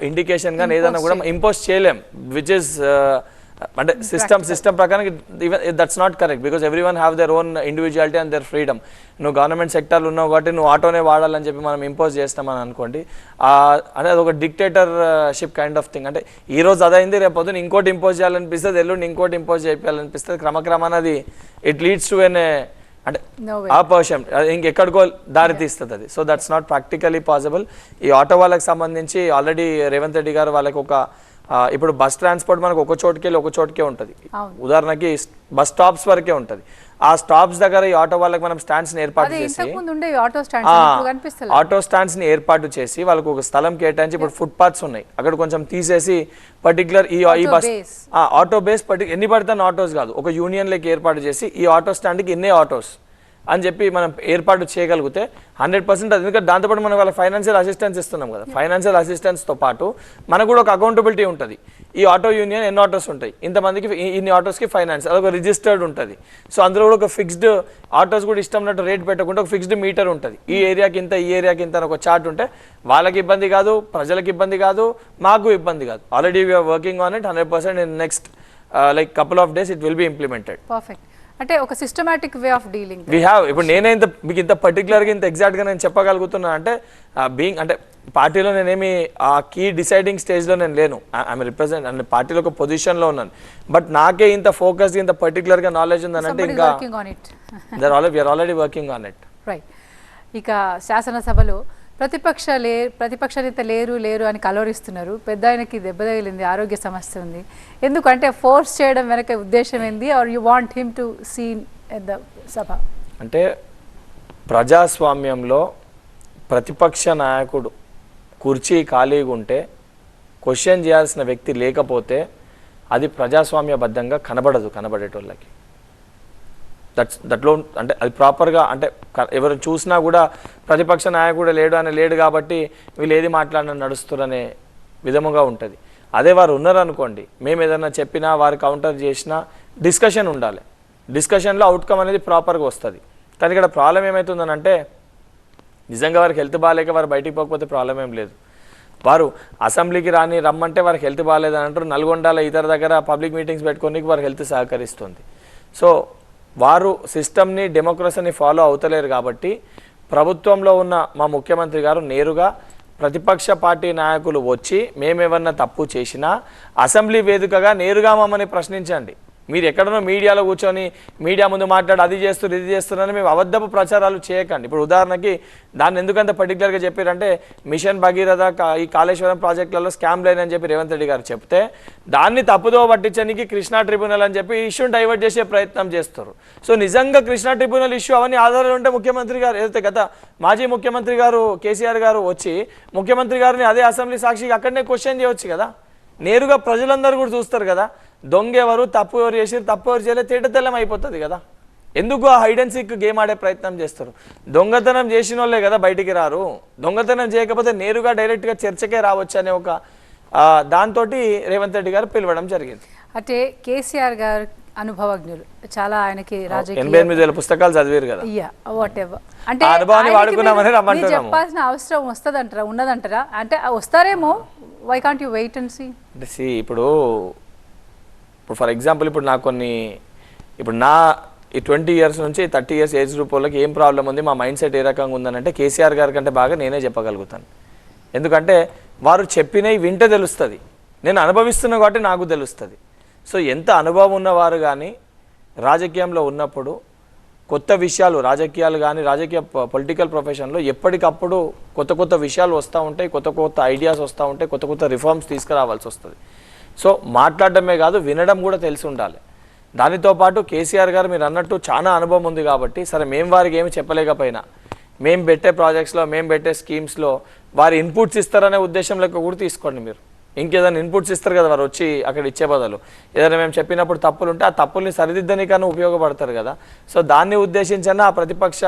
ఇండికేషన్ కానీ ఏదైనా కూడా ఇంపోజ్ చేయలేం. విచ్ ఇస్ అంటే సిస్టమ్ ప్రకారం that's not correct. Because every one have their own individuality and their freedom. నువ్వు గవర్నమెంట్ సెక్టర్లు ఉన్నావు కాబట్టి నువ్వు ఆటోనే వాడాలని చెప్పి మనం ఇంపోజ్ చేస్తామని అనుకోండి. అంటే అది ఒక డిక్టేటర్షిప్ కైండ్ ఆఫ్ థింగ్. అంటే ఈ రోజు అదైంది, రేపు పొద్దున ఇంకోటి ఇంపోజ్ చేయాలనిపిస్తుంది, ఎల్లుండి ఇంకోటి ఇంపోజ్ చేయాలనిపిస్తుంది. క్రమక్రమాన అది ఇట్ లీడ్స్ టు ఎన్ అంటే అపర్షన్ ఇంకెక్కడికో దారి తీస్తుంది అది. So that's not practically possible. ఈ ఆటో వాళ్ళకి సంబంధించి ఆల్రెడీ రేవంత్ రెడ్డి గారు వాళ్ళకి ఒక ఇప్పుడు బస్ ట్రాన్స్పోర్ట్ మనకు ఒక చోటుకి వెళ్ళి ఒక చోటుకే ఉంటుంది. ఉదాహరణకి బస్ స్టాప్స్ వరకే ఉంటుంది. ఆ స్టాప్స్ దగ్గర ఈ ఆటో వాళ్ళకి మనం స్టాండ్స్ ని ఏర్పాటు చేసి ఆటో స్టాండ్స్ ని ఏర్పాటు చేసి వాళ్ళకి ఒక స్థలం కేటాయించి ఇప్పుడు ఫుట్ పాత్స్ ఉన్నాయి అక్కడ కొంచెం తీసేసి పర్టికులర్ ఈ బస్ ఆటో బేస్ ఎన్ని పడితే ఆటోస్ కాదు, ఒక యూనియన్ లెక్క ఏర్పాటు చేసి ఈ ఆటో స్టాండ్కి ఇన్నే ఆటోస్ అని చెప్పి మనం ఏర్పాటు చేయగలిగితే 100% అది. ఎందుకంటే దాంతోపాటు మనం వాళ్ళ ఫైనాన్షియల్ అసిస్టెన్స్ ఇస్తున్నాం కదా, ఫైనాన్షియల్ అసిస్టెన్స్తో పాటు మనకు కూడా ఒక అకౌంటబిలిటీ ఉంటుంది. ఈ ఆటో యూనియన్ ఎన్ని ఆటోస్ ఉంటాయి, ఇంతమందికి ఇన్ని ఆటోస్కి ఫైనాన్స్, అదొక రిజిస్టర్డ్ ఉంటుంది. సో అందులో కూడా ఒక ఫిక్స్డ్ ఆటోస్ కూడా ఇష్టం ఉన్నట్టు రేట్ పెట్టకుండా ఒక ఫిక్స్డ్ మీటర్ ఉంటుంది. ఈ ఏరియాకి ఇంత, ఈ ఏరియాకి ఇంత అని ఒక చార్ట్ ఉంటే వాళ్ళకి ఇబ్బంది కాదు, ప్రజలకు ఇబ్బంది కాదు, మాకు ఇబ్బంది కాదు. Already we are working on it. 100% in next like couple of days it will be implemented. Perfect. అంటే ఒక systematic way of dealing we have. ఇప్పుడు నేనే ఇంత మీకు ఇంత పర్టికులర్గా ఇంత ఎగ్జాక్ట్గా నేను చెప్పగలుగుతున్నా అంటే బీయింగ్ అంటే పార్టీలో నేనేమి ఆ కీ డిసైడింగ్ స్టేజ్లో నేను లేను. ఐఎమ్ రిప్రజెంట్ అంటే పార్టీలో ఒక పొజిషన్లో ఉన్నాను. బట్ నాకే ఇంత ఫోకస్గా ఇంత పర్టికులర్గా నాలెడ్జ్ ఉందనంటే ఇంకా we are already working on it. Right. ఇక శాసనసభలో ప్రతిపక్ష నేత లేరు అని కలవరిస్తున్నారు. పెద్ద ఆయనకి దెబ్బ తగిలింది, ఆరోగ్య సమస్య ఉంది. ఎందుకంటే ఫోర్స్ చేయడం వెనక ఉద్దేశం ఏంది? Are you want him to seen at the సభ? అంటే ప్రజాస్వామ్యంలో ప్రతిపక్ష నాయకుడు కుర్చీ ఖాళీగా ఉంటే క్వశ్చన్ చేయాల్సిన వ్యక్తి లేకపోతే అది ప్రజాస్వామ్యబద్ధంగా కనబడేటోళ్ళకి. దట్లో అంటే అది ప్రాపర్గా అంటే ఎవరు చూసినా కూడా ప్రతిపక్ష నాయకుడు లేడు కాబట్టి వీళ్ళు ఏది మాట్లాడినా నడుస్తురనే విధముగా ఉంటుంది. అదే వారు ఉన్నారనుకోండి, మేము ఏదైనా చెప్పినా వారు కౌంటర్ చేసినా డిస్కషన్ ఉండాలి. డిస్కషన్లో అవుట్కమ్ అనేది ప్రాపర్గా వస్తుంది. కానీ ఇక్కడ ప్రాబ్లం ఏమవుతుందనంటే నిజంగా వారికి హెల్త్ బాగాలేక వారు బయటికి పోకపోతే ప్రాబ్లం ఏం లేదు. వారు అసెంబ్లీకి రమ్మంటే వారికి హెల్త్ బాగాలేదని అంటారు. నల్గొండలో ఇతర దగ్గర పబ్లిక్ మీటింగ్స్ పెట్టుకోనికి వారికి హెల్త్ సహకరిస్తుంది. సో వారు సిస్టమ్ని డెమోక్రసీని ఫాలో అవుతలేరు కాబట్టి ప్రభుత్వంలో ఉన్న మా ముఖ్యమంత్రి గారు నేరుగా ప్రతిపక్ష పార్టీ నాయకులు వచ్చి మేమేమన్నా తప్పు చేసినా అసెంబ్లీ వేదికగా నేరుగా మమ్మల్ని ప్రశ్నించండి. మీరు ఎక్కడనో మీడియాలో కూర్చొని మీడియా ముందు మాట్లాడి అది చేస్తున్నారు ఇది చేస్తున్నారని మేము అబద్ధపు ప్రచారాలు చేయకండి. ఇప్పుడు ఉదాహరణకి దాన్ని ఎందుకంత పర్టికులర్గా చెప్పారంటే మిషన్ భగీరథ ఈ కాళేశ్వరం ప్రాజెక్టులలో స్కామ్ లైన్ అని చెప్పి రేవంత్ రెడ్డి గారు చెప్తే దాన్ని తప్పుదో పట్టించడానికి కృష్ణా ట్రిబ్యునల్ అని చెప్పి ఇష్యూని డైవర్ట్ చేసే ప్రయత్నం చేస్తారు. సో నిజంగా కృష్ణా ట్రిబ్యునల్ ఇష్యూ అవన్నీ ఆధారాలు ఉంటే ముఖ్యమంత్రి గారు ఏదైతే గత మాజీ ముఖ్యమంత్రి గారు కేసీఆర్ గారు వచ్చి ముఖ్యమంత్రి గారిని అదే అసెంబ్లీ సాక్షిగా అక్కడనే క్వశ్చన్ చేయవచ్చు కదా. నేరుగా ప్రజలందరూ కూడా చూస్తారు కదా దొంగ ఎవరు, తప్పు ఎవరు చేసి, తప్పు ఎవరు చేయలేదు, తేటతెల్లం అయిపోతుంది కదా. ఎందుకు ఆ హైడ్ అండ్ సీక్ గేమ్ ఆడే ప్రయత్నం చేస్తారు? దొంగతనం చేసిన వాళ్ళే కదా బయటికి రారు. దొంగతనం చేయకపోతే నేరుగా డైరెక్ట్గా చర్చకే రావచ్చు అనే ఒక దాంతో రేవంత్ రెడ్డి గారు పిలవడం జరిగింది. అంటే కేసీఆర్ గారు అనుభవజ్ఞులు, చాలా ఆయనకి 88,000 పుస్తకాలు చదివారు కదా. వాట్ ఎవర్ అంటే అనుభవాన్ని వాడుకున్నామని రమ్మంటున్నాము. చెప్పాల్సిన అవసరం వస్తుందంటారా, ఉన్నదంటారా? అంటే వస్తారేమో, why can't you wait and see? అంటే ఇప్పుడు ఫర్ ఎగ్జాంపుల్ ఇప్పుడు నాకు ఇప్పుడు నా ఈ 20 years నుంచి 30 years ఏజ్ గ్రూప్ వాళ్ళకి ఏం ప్రాబ్లం ఉంది, మా మైండ్ సెట్ ఏ రకంగా ఉందనంటే కేసీఆర్ గారి కంటే బాగా నేనే చెప్పగలుగుతాను. ఎందుకంటే వారు చెప్పినవి వింటే తెలుస్తుంది, నేను అనుభవిస్తున్నా కాబట్టి నాకు తెలుస్తుంది. సో ఎంత అనుభవం ఉన్నవారు కానీ రాజకీయంలో ఉన్నప్పుడు కొత్త విషయాలు రాజకీయాలు కానీ రాజకీయ పొలిటికల్ ప్రొఫెషన్లో ఎప్పటికప్పుడు కొత్త విషయాలు వస్తూ ఉంటాయి, కొత్త ఐడియాస్ వస్తూ ఉంటాయి, కొత్త రిఫార్మ్స్ తీసుకురావాల్సి వస్తుంది. సో మాట్లాడడమే కాదు వినడం కూడా తెలిసి ఉండాలి. దానితో పాటు కేసీఆర్ గారు మీరు అన్నట్టు చాలా అనుభవం ఉంది కాబట్టి సరే మేము వారికి ఏమి చెప్పలేకపోయినా మేము పెట్టే ప్రాజెక్ట్స్లో మేము పెట్టే స్కీమ్స్లో వారి ఇన్పుట్స్ ఇస్తారనే ఉద్దేశంలో కూడా తీసుకోండి. మీరు ఇంకేదైనా ఇన్పుట్స్ ఇస్తారు కదా వారు వచ్చి అక్కడ ఇచ్చే బదులు ఏదైనా మేము చెప్పినప్పుడు తప్పులు ఉంటే ఆ తప్పుల్ని సరిదిద్దనికన్నా ఉపయోగపడతారు కదా. సో దాన్ని ఉద్దేశించన్నా ఆ ప్రతిపక్ష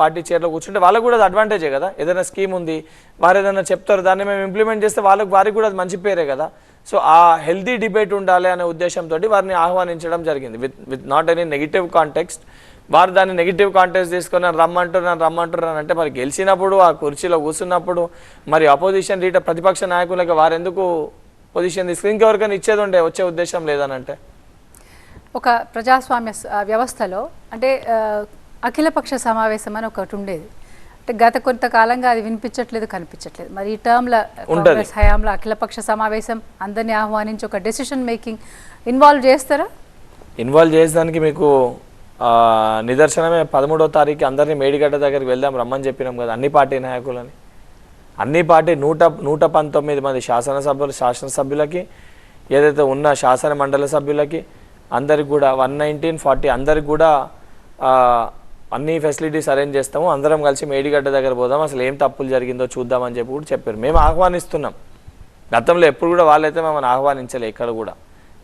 పార్టీ చైర్లో కూర్చుంటే వాళ్ళకు కూడా అది అడ్వాంటేజే కదా. ఏదైనా స్కీమ్ ఉంది వారు ఏదైనా చెప్తారు దాన్ని మేము ఇంప్లిమెంట్ చేస్తే వారికి కూడా అది మంచి పేరే కదా. సో ఆ హెల్తీ డిబేట్ ఉండాలి అనే ఉద్దేశంతో వారిని ఆహ్వానించడం జరిగింది with not any negative context. వారు దాన్ని నెగిటివ్ కాంటెక్స్ట్ తీసుకొని రమ్మంటున్నాను అంటే మరి గెలిచినప్పుడు ఆ కుర్చీలో కూర్చున్నప్పుడు మరి అపోజిషన్ లీడర్ ప్రతిపక్ష నాయకులకి వారు ఎందుకు పొజిషన్ తీసుకుని ఇంకెవరికైనా ఇచ్చేది ఉండే వచ్చే ఉద్దేశం లేదనంటే ఒక ప్రజాస్వామ్య వ్యవస్థలో అంటే అఖిలపక్ష సమావేశం అని ఒకటి ఉండేది. అంటే గత కొంతకాలంగా అది వినిపించట్లేదు, కనిపించట్లేదు. మరి ఈ టర్మ్లో కాంగ్రెస్ హయాంలో అఖిలపక్ష సమావేశం అందరినీ ఆహ్వానించి ఒక డెసిషన్ మేకింగ్ ఇన్వాల్వ్ చేస్తారా? ఇన్వాల్వ్ చేసేదానికి మీకు నిదర్శనమే 13వ తారీఖు అందరినీ మేడిగడ్డ దగ్గరికి వెళ్దాం రమ్మని చెప్పినాం కదా అన్ని పార్టీ నాయకులని. అన్ని పార్టీ 119 మంది శాసనసభ్యులకి ఏదైతే ఉన్న శాసన మండలి సభ్యులకి అందరికి కూడా 119-40 అందరికి కూడా అన్ని ఫెసిలిటీస్ అరేంజ్ చేస్తాము, అందరం కలిసి మేడిగడ్డ దగ్గర పోదాం, అసలు ఏం తప్పులు జరిగిందో చూద్దామని చెప్పి కూడా చెప్పారు. మేము ఆహ్వానిస్తున్నాం. గతంలో ఎప్పుడు కూడా వాళ్ళైతే మమ్మల్ని ఆహ్వానించలే ఎక్కడ కూడా.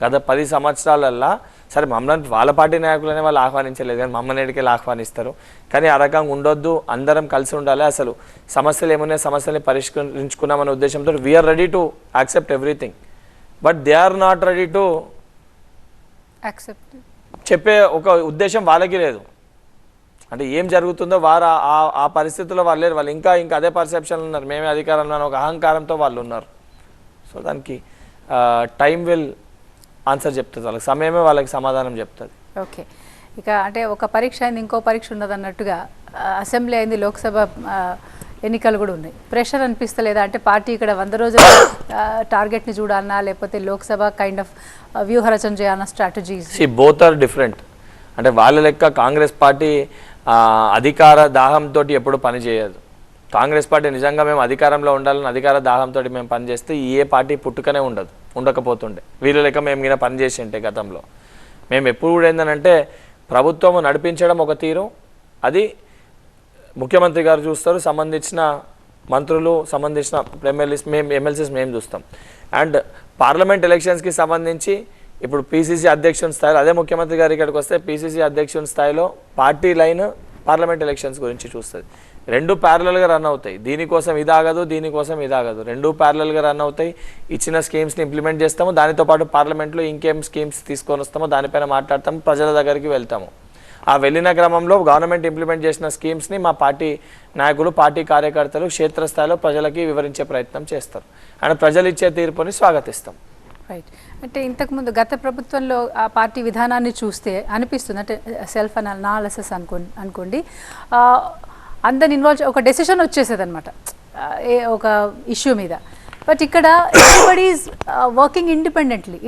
గత 10 సంవత్సరాలల్లా సరే మమ్మల్ని వాళ్ళ పార్టీ నాయకులనే వాళ్ళు ఆహ్వానించలేదు కానీ మమ్మల్ని ఎడికెళ్ళి ఆహ్వానిస్తారు. కానీ ఆ రకంగా ఉండొద్దు, అందరం కలిసి ఉండాలి, అసలు సమస్యలు ఏమున్నాయి సమస్యల్ని పరిష్కరించుకున్నామనే ఉద్దేశంతో we are ready to accept everything. But they are not ready to accept చెప్పే ఒక ఉద్దేశం వాళ్ళకి లేదు. అంటే ఏం జరుగుతుందో వారు ఆ పరిస్థితుల్లో వాళ్ళు లేరు. వాళ్ళు ఇంకా అదే పర్సెప్షన్లో ఉన్నారు, మేమే అధికారంలో ఒక అహంకారంతో వాళ్ళు ఉన్నారు. సో దానికి టైం విల్ ఆన్సర్ చెప్తుంది, వాళ్ళకి సమయమే వాళ్ళకి సమాధానం చెప్తుంది. ఓకే, ఇక అంటే ఒక పరీక్ష అయింది ఇంకో పరీక్ష ఉన్నది అన్నట్టుగా అసెంబ్లీ అయింది, లోక్సభ ఎన్నికలు కూడా ఉన్నాయి. ప్రెషర్ అనిపిస్తలేదా? అంటే పార్టీ ఇక్కడ 100 రోజుల టార్గెట్ని చూడాలన్నా లేకపోతే లోక్సభ కైండ్ ఆఫ్ వ్యూహరచన చేయాలన్న స్ట్రాటజీస్? Both are different. అంటే వాళ్ళ లెక్క కాంగ్రెస్ పార్టీ అధికార దాహంతో ఎప్పుడు పని చేయదు. కాంగ్రెస్ పార్టీ నిజంగా మేము అధికారంలో ఉండాలని అధికార దాహంతో మేము పనిచేస్తే ఏ పార్టీ పుట్టుకనే ఉండకపోతుండే. వీళ్ళ లెక్క మేము గిన పనిచేసి ఉంటే గతంలో మేము ఎప్పుడు కూడా ఏంటంటే ప్రభుత్వం నడిపించడం ఒక తీరు, అది ముఖ్యమంత్రి గారు చూస్తారు, సంబంధించిన మంత్రులు సంబంధించిన ఎమ్మెల్సీస్ మేము చూస్తాం. అండ్ పార్లమెంట్ ఎలక్షన్స్కి సంబంధించి ఇప్పుడు పీసీసీ అధ్యక్షుని స్థాయిలో, అదే ముఖ్యమంత్రి గారు ఇక్కడికి వస్తే పీసీసీ అధ్యక్షుని స్థాయిలో పార్టీ లైన్ పార్లమెంట్ ఎలక్షన్స్ గురించి చూస్తుంది. రెండు ప్యారలల్గా రన్ అవుతాయి. దీనికోసం ఇదాగదు, దీనికోసం ఇదాగదు, రెండు ప్యారలల్గా రన్ అవుతాయి. ఇచ్చిన స్కీమ్స్ని ఇంప్లిమెంట్ చేస్తాము, దానితో పాటు పార్లమెంట్లో ఇంకేం స్కీమ్స్ తీసుకొని వస్తామో దానిపైన మాట్లాడతాము, ప్రజల దగ్గరికి వెళ్తాము. ఆ వెళ్ళిన క్రమంలో గవర్నమెంట్ ఇంప్లిమెంట్ చేసిన స్కీమ్స్ని మా పార్టీ నాయకులు, పార్టీ కార్యకర్తలు క్షేత్రస్థాయిలో ప్రజలకి వివరించే ప్రయత్నం చేస్తారు. అండ్ ప్రజలు ఇచ్చే తీర్పుని స్వాగతిస్తాం. రైట్. అంటే ఇంతకుముందు గత ప్రభుత్వంలో ఆ పార్టీ విధానాన్ని చూస్తే అనిపిస్తుంది, అంటే సెల్ఫ్ అనాలిసిస్ అనుకోండి, అందరిని ఇన్వాల్వ్ ఒక డెసిషన్ వచ్చేసేది అనమాట ఒక ఇష్యూ మీద. బట్ ఇక్కడ everybody is working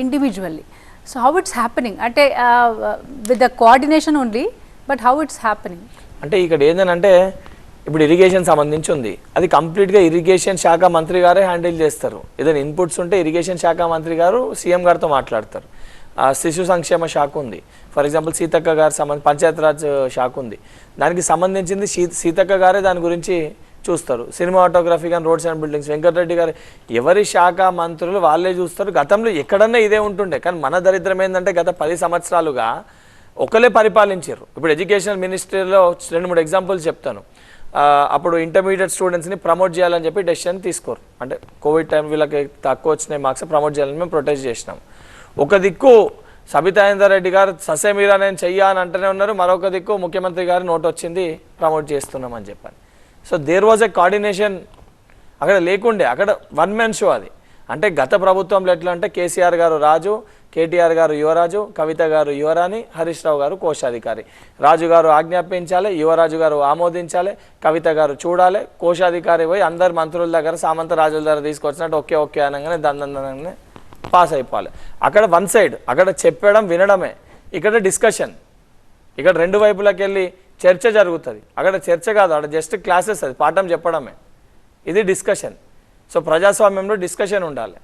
individually. So how it's happening? అంటే with the coordination only, but how it's happening? అంటే ఇక్కడ ఏంటంటే ఇప్పుడు ఇరిగేషన్ సంబంధించి ఉంది, అది కంప్లీట్గా ఇరిగేషన్ శాఖ మంత్రి గారే హ్యాండిల్ చేస్తారు. ఏదైనా ఇన్పుట్స్ ఉంటే ఇరిగేషన్ శాఖ మంత్రి గారు సీఎం గారితో మాట్లాడతారు. శిశు సంక్షేమ శాఖ ఉంది, ఫర్ ఎగ్జాంపుల్ సీతక్క గారి పంచాయతీరాజ్ శాఖ ఉంది, దానికి సంబంధించింది సీతక్క గారే దాని గురించి చూస్తారు. సినిమాటోగ్రఫీ కానీ రోడ్స్ అండ్ బిల్డింగ్స్ వెంకటరెడ్డి గారు, ఎవరి శాఖ మంత్రులు వాళ్ళే చూస్తారు. గతంలో ఎక్కడన్నా ఇదే ఉంటుండే, కానీ మన దరిద్రం ఏంటంటే గత 10 సంవత్సరాలుగా ఒకరే పరిపాలించారు. ఇప్పుడు ఎడ్యుకేషన్ మినిస్ట్రీలో 2-3 ఎగ్జాంపుల్స్ చెప్తాను. అప్పుడు ఇంటర్మీడియట్ స్టూడెంట్స్ని ప్రమోట్ చేయాలని చెప్పి డెసిషన్ తీసుకోరు. అంటే కోవిడ్ టైం వీళ్ళకి తక్కువ వచ్చినాయి మార్క్స్, ప్రమోట్ చేయాలని మేము ప్రొటెస్ట్ చేసినాం. ఒక దిక్కు సబితాయిందర్ రెడ్డి గారు ససేమీరా నేను చెయ్యాలని అంటూనే ఉన్నారు, మరొక దిక్కు ముఖ్యమంత్రి గారు నోట్ వచ్చింది ప్రమోట్ చేస్తున్నామని చెప్పాను. So there was a coordination అక్కడ లేకుండే, అక్కడ వన్ మ్యాన్ షో అది. అంటే గత ప్రభుత్వంలో ఎట్లా అంటే కేసీఆర్ గారు రాజు, కేటీఆర్ గారు యువరాజు, కవిత గారు యువరాణి, హరీష్ రావు గారు కోశాధికారి. రాజు గారు ఆజ్ఞాపించాలి, యువరాజు గారు ఆమోదించాలి, కవిత గారు చూడాలి, కోశాధికారి పోయి అందరు మంత్రుల దగ్గర సామంత రాజుల దగ్గర తీసుకొచ్చినట్టు ఓకే అనగానే దందనగానే పాస్ అయిపోవాలి. అక్కడ వన్ సైడ్, అక్కడ చెప్పడం వినడమే, ఇక్కడ డిస్కషన్. ఇక్కడ రెండు వైపులకు వెళ్ళి చర్చ జరుగుతుంది. అక్కడ చర్చ కాదు, అక్కడ జస్ట్ క్లాసెస్, అది పాఠం చెప్పడమే, ఇది డిస్కషన్. సో ప్రజాస్వామ్యంలో డిస్కషన్ ఉండాలి,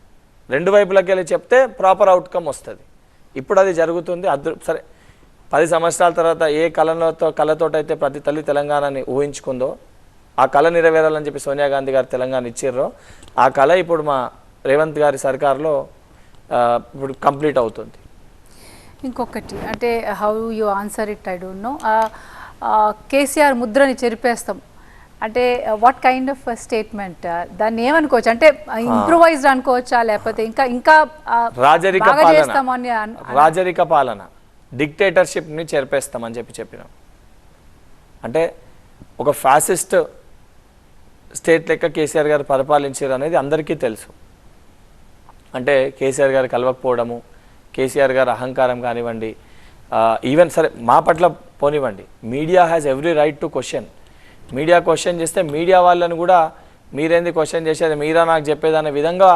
రెండు వైపులకు వెళ్ళి చెప్తే ప్రాపర్ అవుట్కమ్ వస్తుంది. ఇప్పుడు అది జరుగుతుంది. సరే 10 సంవత్సరాల తర్వాత ఏ కళతోటైతే ప్రతి తల్లి తెలంగాణని ఊహించుకుందో ఆ కళ నెరవేరాలని చెప్పి సోనియా గాంధీ గారు తెలంగాణ ఇచ్చిర్రో ఆ కళ ఇప్పుడు మా రేవంత్ గారి సర్కార్లో ఇప్పుడు కంప్లీట్ అవుతుంది. ఇంకొకటి అంటే how you answer it, I don't know. KCR ముద్రని చెరిపేస్తాం అంటే వాట్ కైండ్ ఆఫ్ స్టేట్మెంట్? దాన్ని ఏమనుకోవచ్చు? అంటే ఇంప్రూవైజ్డ్ అనుకోవచ్చా, లేకపోతే ఇంకా రాజరిక పాలన డిక్టేటర్షిప్ని చెరిపేస్తామని చెప్పినాం. అంటే ఒక ఫ్యాసిస్ట్ స్టేట్ లెక్క కేసీఆర్ గారు పరిపాలించారు అనేది అందరికీ తెలుసు. అంటే కేసీఆర్ గారు కలవకపోవడము, కేసీఆర్ గారు అహంకారం కానివ్వండి, ఈవెన్ సరే మా పట్ల పోనివ్వండి, media has every right to question. Media question చేస్తే మీడియా వాళ్ళని కూడా మీరేంది క్వశ్చన్ చేసేది, మీరా నాకు చెప్పేదనే విధంగా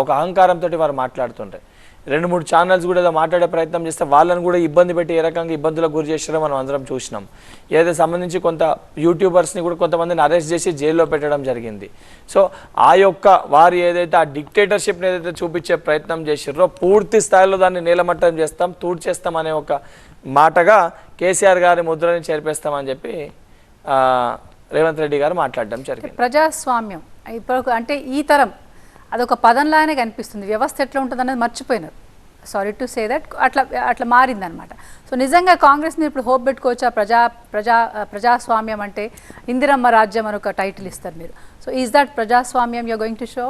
ఒక అహంకారంతో వారు మాట్లాడుతుంటారు. 2-3 ఛానల్స్ కూడా ఏదో మాట్లాడే ప్రయత్నం చేస్తే వాళ్ళని కూడా ఇబ్బంది పెట్టి ఏ రకంగా ఇబ్బందులకు గురి చేసారో మనం అందరం చూసినాం. ఏదైతే సంబంధించి కొంత యూట్యూబర్స్ని కూడా కొంతమందిని అరెస్ట్ చేసి జైల్లో పెట్టడం జరిగింది. సో ఆ యొక్క వారు ఏదైతే ఆ డిక్టేటర్షిప్ని ఏదైతే చూపించే ప్రయత్నం చేసారో పూర్తి స్థాయిలో దాన్ని నీలమట్టం చేస్తాం, తూడ్చేస్తాం అనే ఒక మాటగా కేసీఆర్ గారి ముద్రని చేర్పేస్తామని చెప్పి రేవంత్ రెడ్డి గారు మాట్లాడడం జరిగింది. ప్రజాస్వామ్యం ఇప్పుడు అంటే ఈ తరం అదొక పదంలానే కనిపిస్తుంది. వ్యవస్థ ఎట్లా ఉంటుంది అనేది మర్చిపోయినారు. సారీ టు సే దట్ అట్లా మారిందనమాట. సో నిజంగా కాంగ్రెస్ని ఇప్పుడు హోప్ పెట్టుకోవచ్చా? ప్రజాస్వామ్యం అంటే ఇందిరమ్మ రాజ్యం అని ఒక టైటిల్ ఇస్తారు మీరు. సో ఈజ్ దట్ ప్రజాస్వామ్యం యూఆర్ గోయింగ్ టు షో?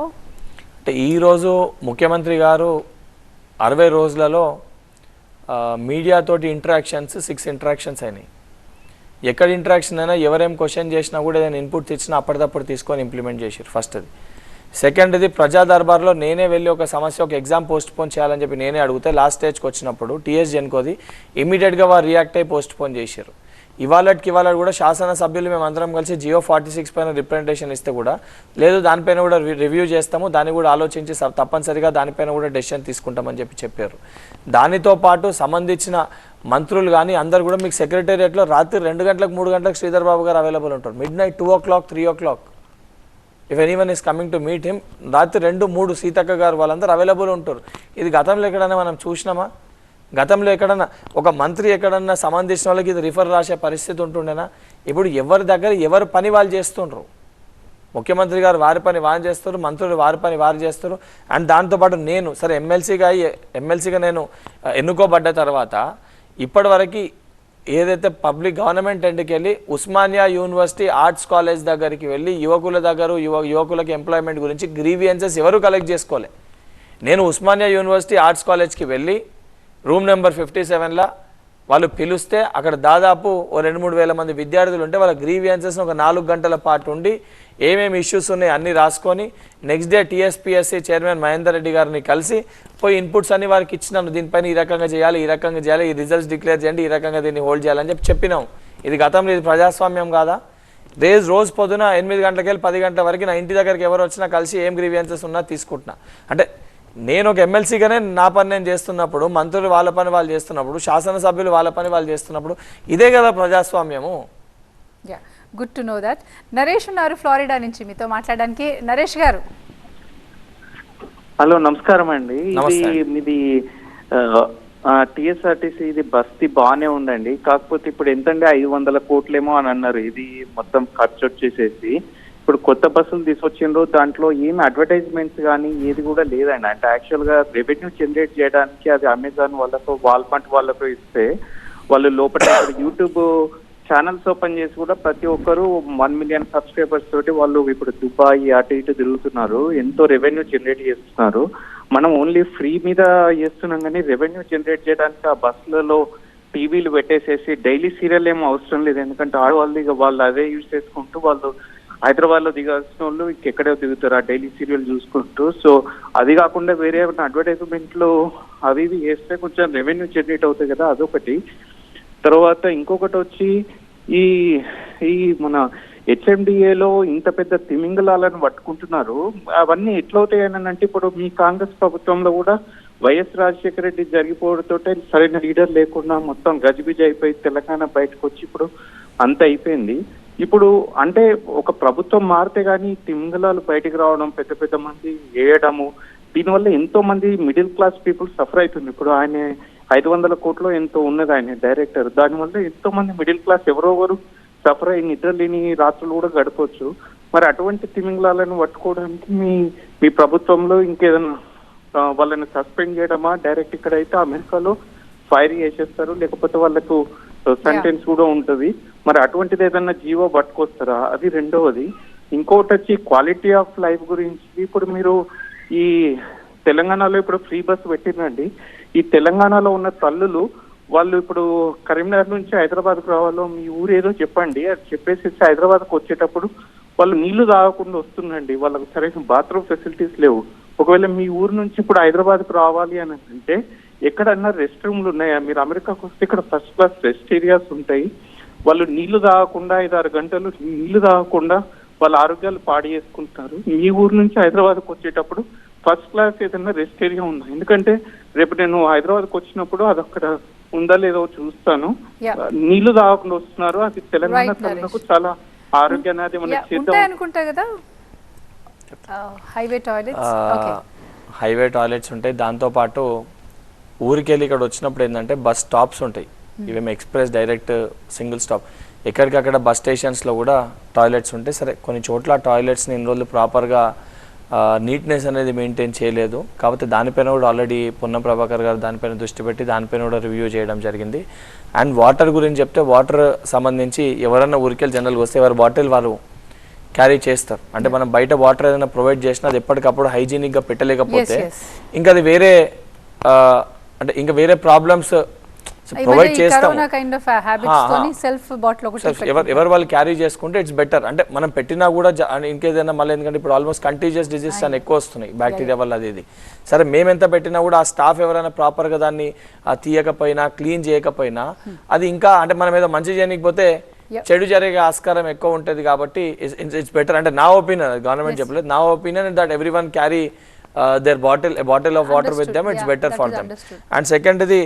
అంటే ఈరోజు ముఖ్యమంత్రి గారు 60 రోజులలో మీడియాతోటి ఇంటరాక్షన్స్ 6 ఇంటరాక్షన్స్ అయినాయి. ఎక్కడ ఇంటరాక్షన్ అయినా ఎవరేం క్వశ్చన్ చేసినా కూడా ఏదైనా ఇన్పుట్ ఇచ్చినా అప్పటిదప్పుడు తీసుకొని ఇంప్లిమెంట్ చేసారు. ఫస్ట్ అది. సెకండ్ది ప్రజా దర్బార్లో నేనే వెళ్ళి ఒక సమస్య ఒక ఎగ్జామ్ పోస్ట్ పోన్ చేయాలని చెప్పి నేనే అడిగితే లాస్ట్ స్టేజ్కి వచ్చినప్పుడు టీఎస్ జెన్కోది ఇమీడియట్గా వారు రియాక్ట్ అయ్యి పోస్ట్ పోన్ చేశారు. ఇవాళ కూడా శాసనసభ్యులు మేము అందరం కలిసి జియో 46 పైన రిప్రజెంటేషన్ ఇస్తే కూడా లేదు దానిపైన కూడా రివ్యూ చేస్తాము, దాన్ని కూడా ఆలోచించి తప్పనిసరిగా దానిపైన కూడా డెసిషన్ తీసుకుంటామని చెప్పారు. దానితో పాటు సంబంధించిన మంత్రులు కానీ అందరు కూడా మీకు సెక్రటేరియట్లో రాత్రి 2 గంటలకు 3 గంటలకు శ్రీధర్ బాబు గారు అవైలబుల్ ఉంటారు. Midnight 2 o'clock 3 o'clock if anyone is coming to meet him, రాత్రి 2-3 సీతక్క గారు వాళ్ళందరూ అవైలబుల్ ఉంటారు. ఇది గతంలో ఎక్కడైనా మనం చూసినామా? గతంలో ఎక్కడన్నా ఒక మంత్రి ఎక్కడన్నా సంబంధించిన వాళ్ళకి ఇది రిఫర్ రాసే పరిస్థితి ఉంటుండేనా? ఇప్పుడు ఎవరి దగ్గర ఎవరి పని వాళ్ళు చేస్తుండ్రు. ముఖ్యమంత్రి గారు వారి పని వారు చేస్తారు, మంత్రులు వారి పని వారు చేస్తారు. అండ్ దాంతోపాటు నేను సరే ఎమ్మెల్సీగా నేను ఎన్నుకోబడ్డ తర్వాత ఇప్పటివరకు ఏదైతే పబ్లిక్ గవర్నమెంట్ ఎండ్కి వెళ్ళి ఉస్మానియా యూనివర్సిటీ ఆర్ట్స్ కాలేజ్ దగ్గరికి వెళ్ళి యువకుల దగ్గర యువకులకి ఎంప్లాయ్మెంట్ గురించి గ్రీవియన్సెస్ ఎవరు కలెక్ట్ చేసుకోలే. నేను ఉస్మానియా యూనివర్సిటీ ఆర్ట్స్ కాలేజ్కి వెళ్ళి రూమ్ నెంబర్ 57లో వాళ్ళు పిలిస్తే అక్కడ దాదాపు ఓ 2-3 వేల మంది విద్యార్థులు ఉంటే వాళ్ళ గ్రీవియన్సెస్ని ఒక 4 గంటల పాటు ఉండి ఏమేమి ఇష్యూస్ ఉన్నాయి అన్నీ రాసుకొని next day TSPSC chairman Mahender Reddy గారిని కలిసి పోయి ఇన్పుట్స్ అన్ని వారికి ఇచ్చినాను. దీనిపైన ఈ రకంగా చేయాలి, ఈ రిజల్ట్స్ డిక్లేర్ చేయండి, ఈ రకంగా దీన్ని హోల్డ్ చేయాలని చెప్పినాం. ఇది గతంలో ఇది ప్రజాస్వామ్యం కాదా? రోజు పొద్దున 8 గంటలకి వెళ్ళి 10 గంటల వరకు నా ఇంటి దగ్గరికి ఎవరు వచ్చినా కలిసి ఏం గ్రీవియన్సెస్ ఉన్నా తీసుకుంటున్నా. అంటే నేను ఒక ఎమ్మెల్సీగానే నా పని నేను చేస్తున్నప్పుడు, మంత్రులు వాళ్ళ పని వాళ్ళు చేస్తున్నప్పుడు, శాసనసభ్యులు వాళ్ళ పని వాళ్ళు చేస్తున్నప్పుడు ఇదే కదా ప్రజాస్వామ్యము. Good to know that. Naresh ఉన్నారు ఫ్లోరిడా నుంచి మీతో మాట్లాడడానికి. నరేష్ గారు, హలో, నమస్కారం అండి. ఇది టిఎస్ఆర్టీసీ ఇది బస్తీ బాగానే ఉందండి. కాకపోతే ఇప్పుడు ఎంతండి 500 కోట్లేమో అని అన్నారు. ఇది మొత్తం ఖర్చు వచ్చేసేసి ఇప్పుడు కొత్త బస్సులు తీసుకొచ్చిండ్రు. దాంట్లో ఏమి అడ్వర్టైజ్మెంట్స్ కానీ ఏది కూడా లేదండి. అంటే యాక్చువల్గా రెవెన్యూ జనరేట్ చేయడానికి అది అమెజాన్ వాళ్ళకు వాల్మార్ట్ వాళ్ళకు ఇస్తే వాళ్ళు లోపల యూట్యూబ్ ఛానల్స్ ఓపెన్ చేసి కూడా ప్రతి ఒక్కరు 1 మిలియన్ సబ్స్క్రైబర్స్ తోటి వాళ్ళు ఇప్పుడు దుబాయ్ అటు ఇటు తిరుగుతున్నారు, ఎంతో రెవెన్యూ జనరేట్ చేస్తున్నారు. మనం ఓన్లీ ఫ్రీ మీద చేస్తున్నాం కానీ రెవెన్యూ జనరేట్ చేయడానికి ఆ బస్సులలో టీవీలు పెట్టేసేసి డైలీ సీరియల్ ఏమో అవసరం లేదు. ఎందుకంటే ఆడవాళ్ళు ఇక వాళ్ళు అదే యూజ్ చేసుకుంటూ వాళ్ళు హైదరాబాద్లో దిగాల్సిన వాళ్ళు ఎక్కడే దిగుతారు ఆ డైలీ సీరియల్ చూసుకుంటూ. సో అది కాకుండా వేరే అడ్వర్టైజ్మెంట్లు అవి ఇవి వేస్తే కొంచెం రెవెన్యూ జనరేట్ అవుతాయి కదా, అదొకటి. తర్వాత ఇంకొకటి వచ్చి ఈ మన హెచ్ఎండిఏలో ఇంత పెద్ద తిమింగలాలను పట్టుకుంటున్నారు. అవన్నీ ఎట్లవుతాయని అంటే ఇప్పుడు మీ కాంగ్రెస్ ప్రభుత్వంలో కూడా వైఎస్ రాజశేఖర రెడ్డి జరిగిపోవడంతో సరైన లీడర్ లేకుండా మొత్తం గజిబిజి అయిపోయి తెలంగాణ బయటకు వచ్చి ఇప్పుడు అంత అయిపోయింది. ఇప్పుడు అంటే ఒక ప్రభుత్వం మారితే కానీ తిమింగలాలు బయటికి రావడం, పెద్ద పెద్ద మంది వేయడము, దీనివల్ల ఎంతో మంది మిడిల్ క్లాస్ పీపుల్ సఫర్ అవుతుంది. ఇప్పుడు ఆయన 500 కోట్లు ఎంతో ఉన్నది ఆయన డైరెక్టర్, దానివల్ల ఎంతో మంది మిడిల్ క్లాస్ ఎవరో సఫర్ అయ్యి నిద్ర లేని రాత్రులు కూడా గడపవచ్చు. మరి అటువంటి తిమింగలాలను పట్టుకోవడానికి మీ ప్రభుత్వంలో ఇంకేదైనా వాళ్ళని సస్పెండ్ చేయడమా, డైరెక్ట్ ఇక్కడైతే అమెరికాలో ఫైర్ చేసేస్తారు, లేకపోతే వాళ్ళకు సెంటెన్స్ కూడా ఉంటుంది. మరి అటువంటిది ఏదన్నా జీవో పట్టుకొస్తారా? అది రెండవది. ఇంకోటి వచ్చి క్వాలిటీ ఆఫ్ లైఫ్ గురించి. ఇప్పుడు మీరు ఈ తెలంగాణలో ఇప్పుడు ఫ్రీ బస్ పెట్టిందండి. ఈ తెలంగాణలో ఉన్న తల్లులు వాళ్ళు ఇప్పుడు కరీంనగర్ నుంచి హైదరాబాద్కు రావాలో మీ ఊరు ఏదో చెప్పండి, అది చెప్పేసి హైదరాబాద్కు వచ్చేటప్పుడు వాళ్ళు నీళ్లు తాగకుండా వస్తుందండి. వాళ్ళకు సరైన బాత్రూమ్ ఫెసిలిటీస్ లేవు. ఒకవేళ మీ ఊరు నుంచి ఇప్పుడు హైదరాబాద్కు రావాలి అని అంటే ఎక్కడన్నా రెస్ట్ రూమ్లు ఉన్నాయా? మీరు అమెరికాకు వస్తే ఇక్కడ ఫస్ట్ క్లాస్ రెస్ట్ ఏరియాస్ ఉంటాయి. వాళ్ళు నీళ్లు తాగకుండా 5-6 గంటలు నీళ్లు తాగకుండా వాళ్ళ ఆరోగ్యాలు పాడు చేసుకుంటారు. మీ ఊరు నుంచి హైదరాబాద్కు వచ్చేటప్పుడు ఫస్ట్ క్లాస్ ఏదైనా రెస్ట్ ఏరియా ఉందా? ఎందుకంటే రేపు నేను హైదరాబాద్కు వచ్చినప్పుడు అది అక్కడ ఉందా లేదో చూస్తాను. నీళ్లు తాగకుండా వస్తున్నారు. అది తెలంగాణ ప్రజలకు చాలా ఆరోగ్యాన్ని అనుకుంటా కదా. హైవే టాయిలెట్స్ ఉంటాయి. దాంతోపాటు ఊరికెళ్ళి ఇక్కడ వచ్చినప్పుడు ఏంటంటే బస్ స్టాప్స్ ఉంటాయి. ఇవేమో ఎక్స్ప్రెస్ డైరెక్ట్ సింగిల్ స్టాప్. ఎక్కడికక్కడ బస్ స్టేషన్స్లో కూడా టాయిలెట్స్ ఉంటాయి. సరే కొన్ని చోట్ల టాయిలెట్స్ని ఇన్ని రోజులు ప్రాపర్గా నీట్నెస్ అనేది మెయింటైన్ చేయలేదు. కాకపోతే దానిపైన కూడా ఆల్రెడీ పొన్నం ప్రభాకర్ గారు దానిపైన దృష్టి పెట్టి దానిపైన కూడా రివ్యూ చేయడం జరిగింది. అండ్ వాటర్ గురించి చెప్తే వాటర్ సంబంధించి ఎవరన్నా ఊరికెళ్ళి జనరల్గా వస్తే ఎవరి బాటిల్ వారు క్యారీ చేస్తారు. అంటే మనం బయట వాటర్ ఏదైనా ప్రొవైడ్ చేసినా అది ఎప్పటికప్పుడు హైజీనిక్గా పెట్టలేకపోతే ఇంకా అది వేరే అంటే ఇంకా వేరే ప్రాబ్లమ్స్ ప్రొవైడ్ చేస్తాము. కరోనా కైండ్ ఆఫ్ హ్యాబిట్స్ తోని సెల్ఫ్ బాటిల్ ఒకటి ఎవరు వాళ్ళు క్యారీ చేసుకుంటే ఇట్స్ బెటర్. అంటే మనం పెట్టినా కూడా ఇంకేదైనా మళ్ళీ, ఎందుకంటే ఇప్పుడు ఆల్మోస్ట్ కంటీజియస్ డిజీజ్ అని ఎక్కువ వస్తున్నాయి బ్యాక్టీరియా వల్ల అది ఇది. సరే మేము ఎంత పెట్టినా కూడా ఆ స్టాఫ్ ఎవరైనా ప్రాపర్గా దాన్ని తీయకపోయినా క్లీన్ చేయకపోయినా అది ఇంకా అంటే మనం ఏదో మంచి చేయకపోతే చెడు జరిగే ఆస్కారం ఎక్కువ ఉంటుంది. కాబట్టి ఇట్స్ బెటర్ అంటే నా ఒపీనియన్, గవర్నమెంట్ చెప్పలేదు, నా opinion that every one carry their bottle of water with them, it's better for them. And second ఇది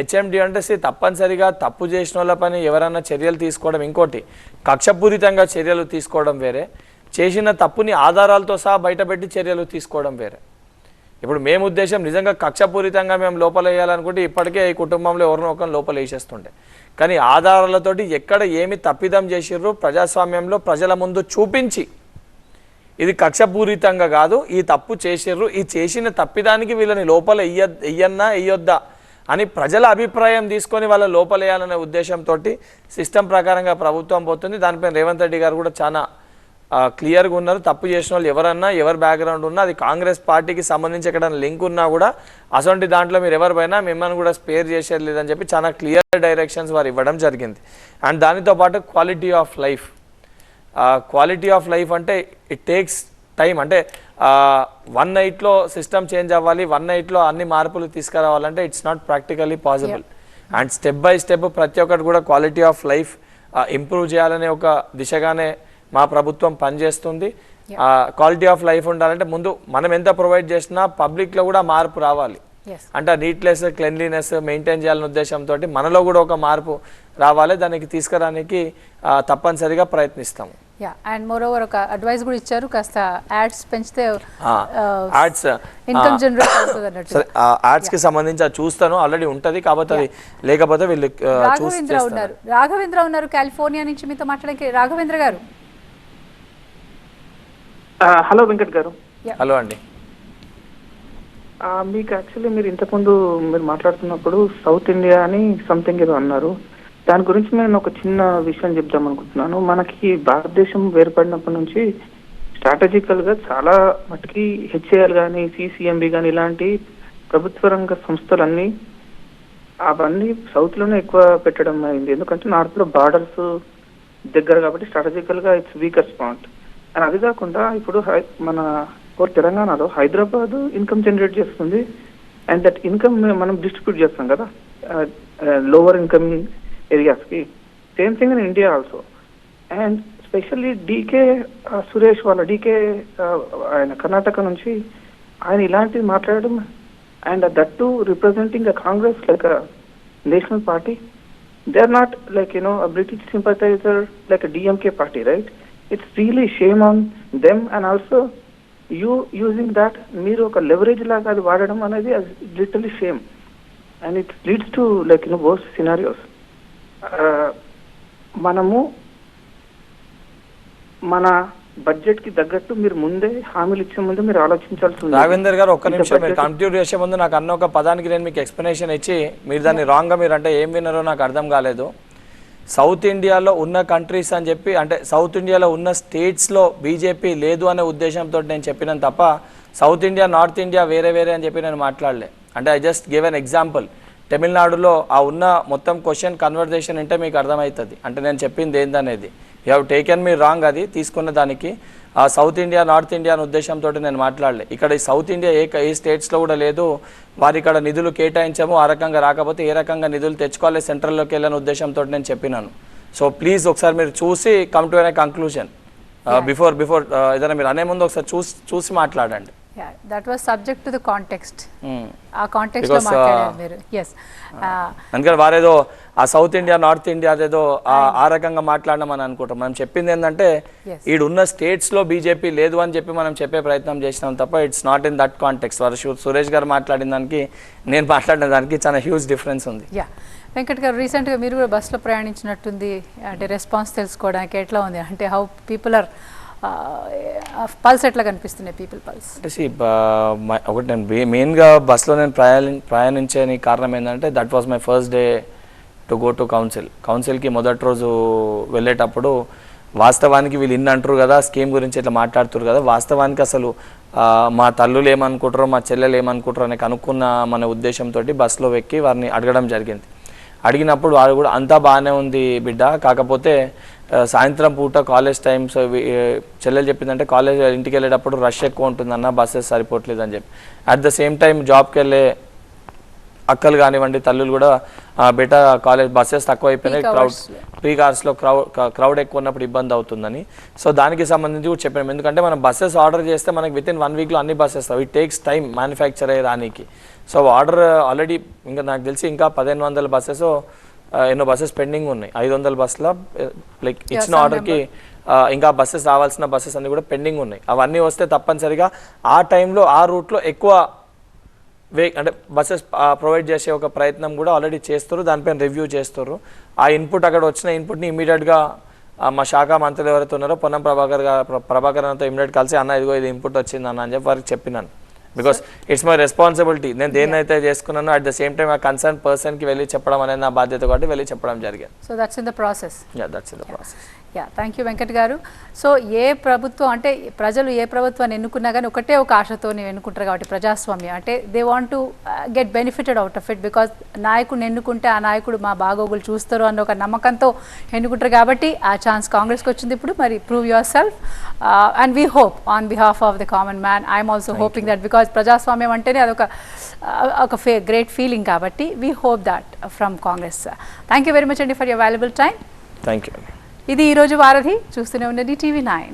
HMD అంటే తప్పనిసరిగా తప్పు చేసిన వాళ్ళ పని ఎవరైనా చర్యలు తీసుకోవడం, ఇంకోటి కక్షపూరితంగా చర్యలు తీసుకోవడం వేరే, చేసిన తప్పుని ఆధారాలతో సహా బయటపెట్టి చర్యలు తీసుకోవడం వేరే. ఇప్పుడు మేము ఉద్దేశం నిజంగా కక్షపూరితంగా మేము లోపల వేయాలనుకుంటే ఇప్పటికే ఈ కుటుంబంలో ఎవరినో ఒకరిని లోపల వేసేస్తుండే. కానీ ఆధారాలతోటి ఎక్కడ ఏమి తప్పిదం చేసిర్రు ప్రజాస్వామ్యంలో ప్రజల ముందు చూపించి ఇది కక్షపూరితంగా కాదు, ఈ తప్పు చేసిర్రు, ఈ చేసిన తప్పిదానికి వీళ్ళని లోపల వేయొద్దా అని ప్రజల అభిప్రాయం తీసుకొని వాళ్ళ లోపలేయాలనే ఉద్దేశంతో సిస్టమ్ ప్రకారంగా ప్రభుత్వం పోతుంది. దానిపైన రేవంత్ రెడ్డి గారు కూడా చాలా క్లియర్గా ఉన్నారు. తప్పు చేసిన వాళ్ళు ఎవరన్నా, ఎవరి బ్యాక్గ్రౌండ్ ఉన్నా, అది కాంగ్రెస్ పార్టీకి సంబంధించి ఎక్కడైనా లింక్ ఉన్నా కూడా అసొంటి దాంట్లో మీరు ఎవరిపైనా మిమ్మల్ని కూడా స్పేర్ చేసేది లేదని చెప్పి చాలా క్లియర్ డైరెక్షన్స్ వారు ఇవ్వడం జరిగింది. అండ్ దానితో పాటు క్వాలిటీ ఆఫ్ లైఫ్ అంటే ఇట్ టేక్స్ టైం. అంటే 1 నైట్లో సిస్టమ్ చేంజ్ అవ్వాలి, 1 నైట్లో అన్ని మార్పులు తీసుకురావాలంటే it's not practically possible. And step by step ప్రతి ఒక్కటి కూడా క్వాలిటీ ఆఫ్ లైఫ్ ఇంప్రూవ్ చేయాలనే ఒక దిశగానే మా ప్రభుత్వం పనిచేస్తుంది. క్వాలిటీ ఆఫ్ లైఫ్ ఉండాలంటే ముందు మనం ఎంత ప్రొవైడ్ చేసినా పబ్లిక్లో కూడా మార్పు రావాలి. అంటే నీట్నెస్, క్లెన్లీనెస్ మెయింటైన్ చేయాలనే ఉద్దేశంతో మనలో కూడా ఒక మార్పు రావాలి. దానికి తీసుకురానికి తప్పనిసరిగా ప్రయత్నిస్తాము. అండ్ మోర్ ఓవర్ ఒక అడ్వైస్ కూడా ఇచ్చారు, కాస్త యాడ్స్ పెంచితే ఇన్కమ్ జనరేట్ అవుతుంది అన్నట్టు. యాడ్స్ కి సంబంధించి అది చూస్తాను, ఆల్రెడీ ఉంటది, కాబట్టి అది లేకపోతే వీళ్ళు రాఘవేంద్ర ఉన్నారు కాలిఫోర్నియా నుంచి మీతో మాట్లాడడానికి. రాఘవేంద్ర గారు. హలో వెంకట్ గారు. హలో అండి. మీకు యాక్చువల్లీ మీరు ఇంతకుముందు మీరు మాట్లాడుతున్నప్పుడు సౌత్ ఇండియా అని సంథింగ్ ఏదో అన్నారు. దాని గురించి నేను ఒక చిన్న విషయం చెప్దాం అనుకుంటున్నాను. మనకి భారతదేశం వేరుపడినప్పటి నుంచి స్ట్రాటజికల్ గా చాలా మటుకి హెచ్ఏఎల్ కానీ, సిసిఎంబి కానీ ఇలాంటి ప్రభుత్వ రంగ సంస్థలన్నీ అవన్నీ సౌత్ లోనే ఎక్కువ పెట్టడం అయింది. ఎందుకంటే నార్త్ లో బార్డర్స్ దగ్గర కాబట్టి స్ట్రాటజికల్ గా ఇట్స్ వీకర్ స్పాట్. అండ్ అది కాకుండా ఇప్పుడు మన తెలంగాణలో హైదరాబాద్ ఇన్కమ్ జనరేట్ చేస్తుంది. అండ్ దట్ ఇన్కమ్ మనం డిస్ట్రిబ్యూట్ చేస్తాం కదా లోవర్ ఇన్కమ్ ఏరియాస్ కి. Same thing in India also. And specially DK Suresh వాళ్ళ ఆయన కర్ణాటక నుంచి ఆయన ఇలాంటివి మాట్లాడడం, and that to representing Congress like national party. They are not like a British sympathizer like a DMK party, right? It's really shame on them. And also you using that మీరు ఒక leverage లాగా అది వాడడం అనేది literally shame. And it leads to like worse scenarios. మనము మన budget కి తగ్గట్టు మీరు ముందే హామీలు ఇచ్చే ముందు మీరు ఆలోచించాల్సి. రాఘవేందర్ గారు ఒక్క నిమిషం, మీరు కంప్లీట్ చేసే ముందు నాకు అన్న ఒక పదానికి నేను మీకు ఎక్స్ప్లెనేషన్ ఇచ్చి మీరు దాన్ని రాంగ్గా మీరు అంటే ఏం విన్నారో నాకు అర్థం కాలేదు. సౌత్ ఇండియాలో ఉన్న కంట్రీస్ అని చెప్పి, అంటే సౌత్ ఇండియాలో ఉన్న స్టేట్స్లో బీజేపీ లేదు అనే ఉద్దేశంతో నేను చెప్పినాను తప్ప సౌత్ ఇండియా, నార్త్ ఇండియా వేరే వేరే అని చెప్పి నేను మాట్లాడలే. అంటే I just give an example. తమిళనాడులో ఆ ఉన్న మొత్తం క్వశ్చన్ కన్వర్జేషన్ అంటే మీకు అర్థమవుతుంది అంటే నేను చెప్పింది ఏందనేది. You have taken me wrong, అది తీసుకున్న దానికి. ఆ సౌత్ ఇండియా, నార్త్ ఇండియా అనే ఉద్దేశంతో నేను మాట్లాడలే. ఇక్కడ ఈ సౌత్ ఇండియా ఏ స్టేట్స్లో కూడా లేదు, వారి ఇక్కడ నిధులు కేటాయించాము, ఆ రకంగా రాకపోతే ఏ రకంగా నిధులు తెచ్చుకోవాలి సెంట్రల్లోకి వెళ్ళని ఉద్దేశంతో నేను చెప్పినాను. సో ప్లీజ్ ఒకసారి మీరు చూసి come to a conclusion. Before ఏదైనా మీరు అనే ముందు ఒకసారి చూసి మాట్లాడండి. That was subject to the context. ఆ కాంటెక్స్ట్ లో మాట్లాడారు మీరు. yes అందుకని వారేదో ఆ సౌత్ ఇండియా, నార్త్ ఇండియా అదేదో ఆ రకంగా మాట్లాడమని అనుకుంటాం. మనం చెప్పింది ఏంటంటే ఈడున్న స్టేట్స్ లో బీజేపీ లేదు అని చెప్పి మనం చెప్పే ప్రయత్నం చేసినాం తప్ప it's not in that context. వారు సురేష్ గారు మాట్లాడిన దానికి నేను మాట్లాడిన దానికి చాలా హ్యూజ్ డిఫరెన్స్ ఉంది. వెంకట్ గారు, రీసెంట్గా మీరు కూడా బస్సులో ప్రయాణించినట్టుంది. అంటే రెస్పాన్స్ తెలుసుకోవడానికి ఎట్లా ఉంది, అంటే హౌ పీపుల్ ఆర్ పల్స్ ఎట్లా కనిపిస్తున్నాయి, పీపుల్ పల్స్? ఒకటి నేను మెయిన్గా బస్సులో నేను ప్రయాణించని కారణం ఏంటంటే that was my first day to go to కౌన్సిల్కి మొదటి రోజు వెళ్ళేటప్పుడు వాస్తవానికి వీళ్ళు ఇన్ని అంటారు కదా, స్కీమ్ గురించి ఇట్లా మాట్లాడుతారు కదా, వాస్తవానికి అసలు మా తల్లులు ఏమనుకుంటారో, మా చెల్లెలు ఏమనుకుంటారో అని కనుక్కున్న మన ఉద్దేశంతో బస్సులో ఎక్కి వారిని అడగడం జరిగింది. అడిగినప్పుడు వాళ్ళు కూడా అంతా బాగానే ఉంది బిడ్డ, కాకపోతే సాయంత్రం పూట కాలేజ్ టైమ్స్ చెల్లెలు చెప్పిందంటే కాలేజ్ ఇంటికి వెళ్ళేటప్పుడు రష్ ఎక్కువ ఉంటుందన్న, బస్సెస్ సరిపోవట్లేదు అని చెప్పి. అట్ ద సేమ్ టైం జాబ్కి వెళ్ళే అక్కలు కానివ్వండి, తల్లులు కూడా బెటర్ కాలేజ్ బస్సెస్ తక్కువ అయిపోయినాయి, పీక్ అవర్స్లో క్రౌడ్ ఎక్కువ ఉన్నప్పుడు ఇబ్బంది అవుతుందని. సో దానికి సంబంధించి కూడా చెప్పాము. ఎందుకంటే మనం బస్సెస్ ఆర్డర్ చేస్తే మనకి వితిన్ 1 వీక్లో అన్ని buses it takes time manufacture అయ్యేదానికి. సో ఆర్డర్ ఆల్రెడీ ఇంకా నాకు తెలిసి ఇంకా 1500 బస్సెస్ ఎన్నో బస్సెస్ పెండింగ్ ఉన్నాయి. 500 బస్సుల లైక్ ఇచ్చిన ఆర్డర్కి ఇంకా బస్సెస్ రావాల్సిన బస్సెస్ అన్ని కూడా పెండింగ్ ఉన్నాయి. అవన్నీ వస్తే తప్పనిసరిగా ఆ టైంలో ఆ రూట్లో ఎక్కువ అంటే బస్సెస్ ప్రొవైడ్ చేసే ఒక ప్రయత్నం కూడా ఆల్రెడీ చేస్తారు, దానిపైన రివ్యూ చేస్తారు. ఆ ఇన్పుట్ అక్కడ వచ్చిన ఇన్పుట్ని ఇమీడియట్గా మా శాఖ మంత్రులు ఎవరైతే ఉన్నారో పొన్నం ప్రభాకర్ అన్నతో ఇమీడియట్ కలిసి అన్న ఇదిగో ఇది ఇన్పుట్ వచ్చింది అన్న అని చెప్పి వారికి చెప్పినాను. Because it's my responsibility. నేను దేన్నైతే చేసుకున్నానో అట్ ద సేమ్ టైం ఆ కన్సర్న్ పర్సన్కి వెళ్ళి చెప్పడం అనేది నా బాధ్యత కాబట్టి వెళ్ళి చెప్పడం జరిగింది. So that's in the process. That's in the process. Thank you Venkat గారు. సో ఏ ప్రభుత్వం అంటే ప్రజలు ఏ ప్రభుత్వాన్ని ఎన్నుకున్నా కానీ ఒకటే ఒక ఆశతో ఎన్నుకుంటారు కాబట్టి ప్రజాస్వామ్యం అంటే they want to get benefited out of it. Because నాయకుడిని ఎన్నుకుంటే ఆ నాయకుడు మా బాగోగులు చూస్తారు అన్న ఒక నమ్మకంతో ఎన్నుకుంటారు కాబట్టి ఆ ఛాన్స్ కాంగ్రెస్కి వచ్చింది. ఇప్పుడు మరి prove yourself and we hope on behalf of the common man I'm also hoping that because ప్రజాస్వామ్యం అంటేనే అదొక గ్రేట్ ఫీలింగ్ కాబట్టి we hope that from Congress. Thank you very much అండి for your valuable time. Thank you. ఇది ఈరోజు వారధి. చూస్తూనే ఉండండి TV9.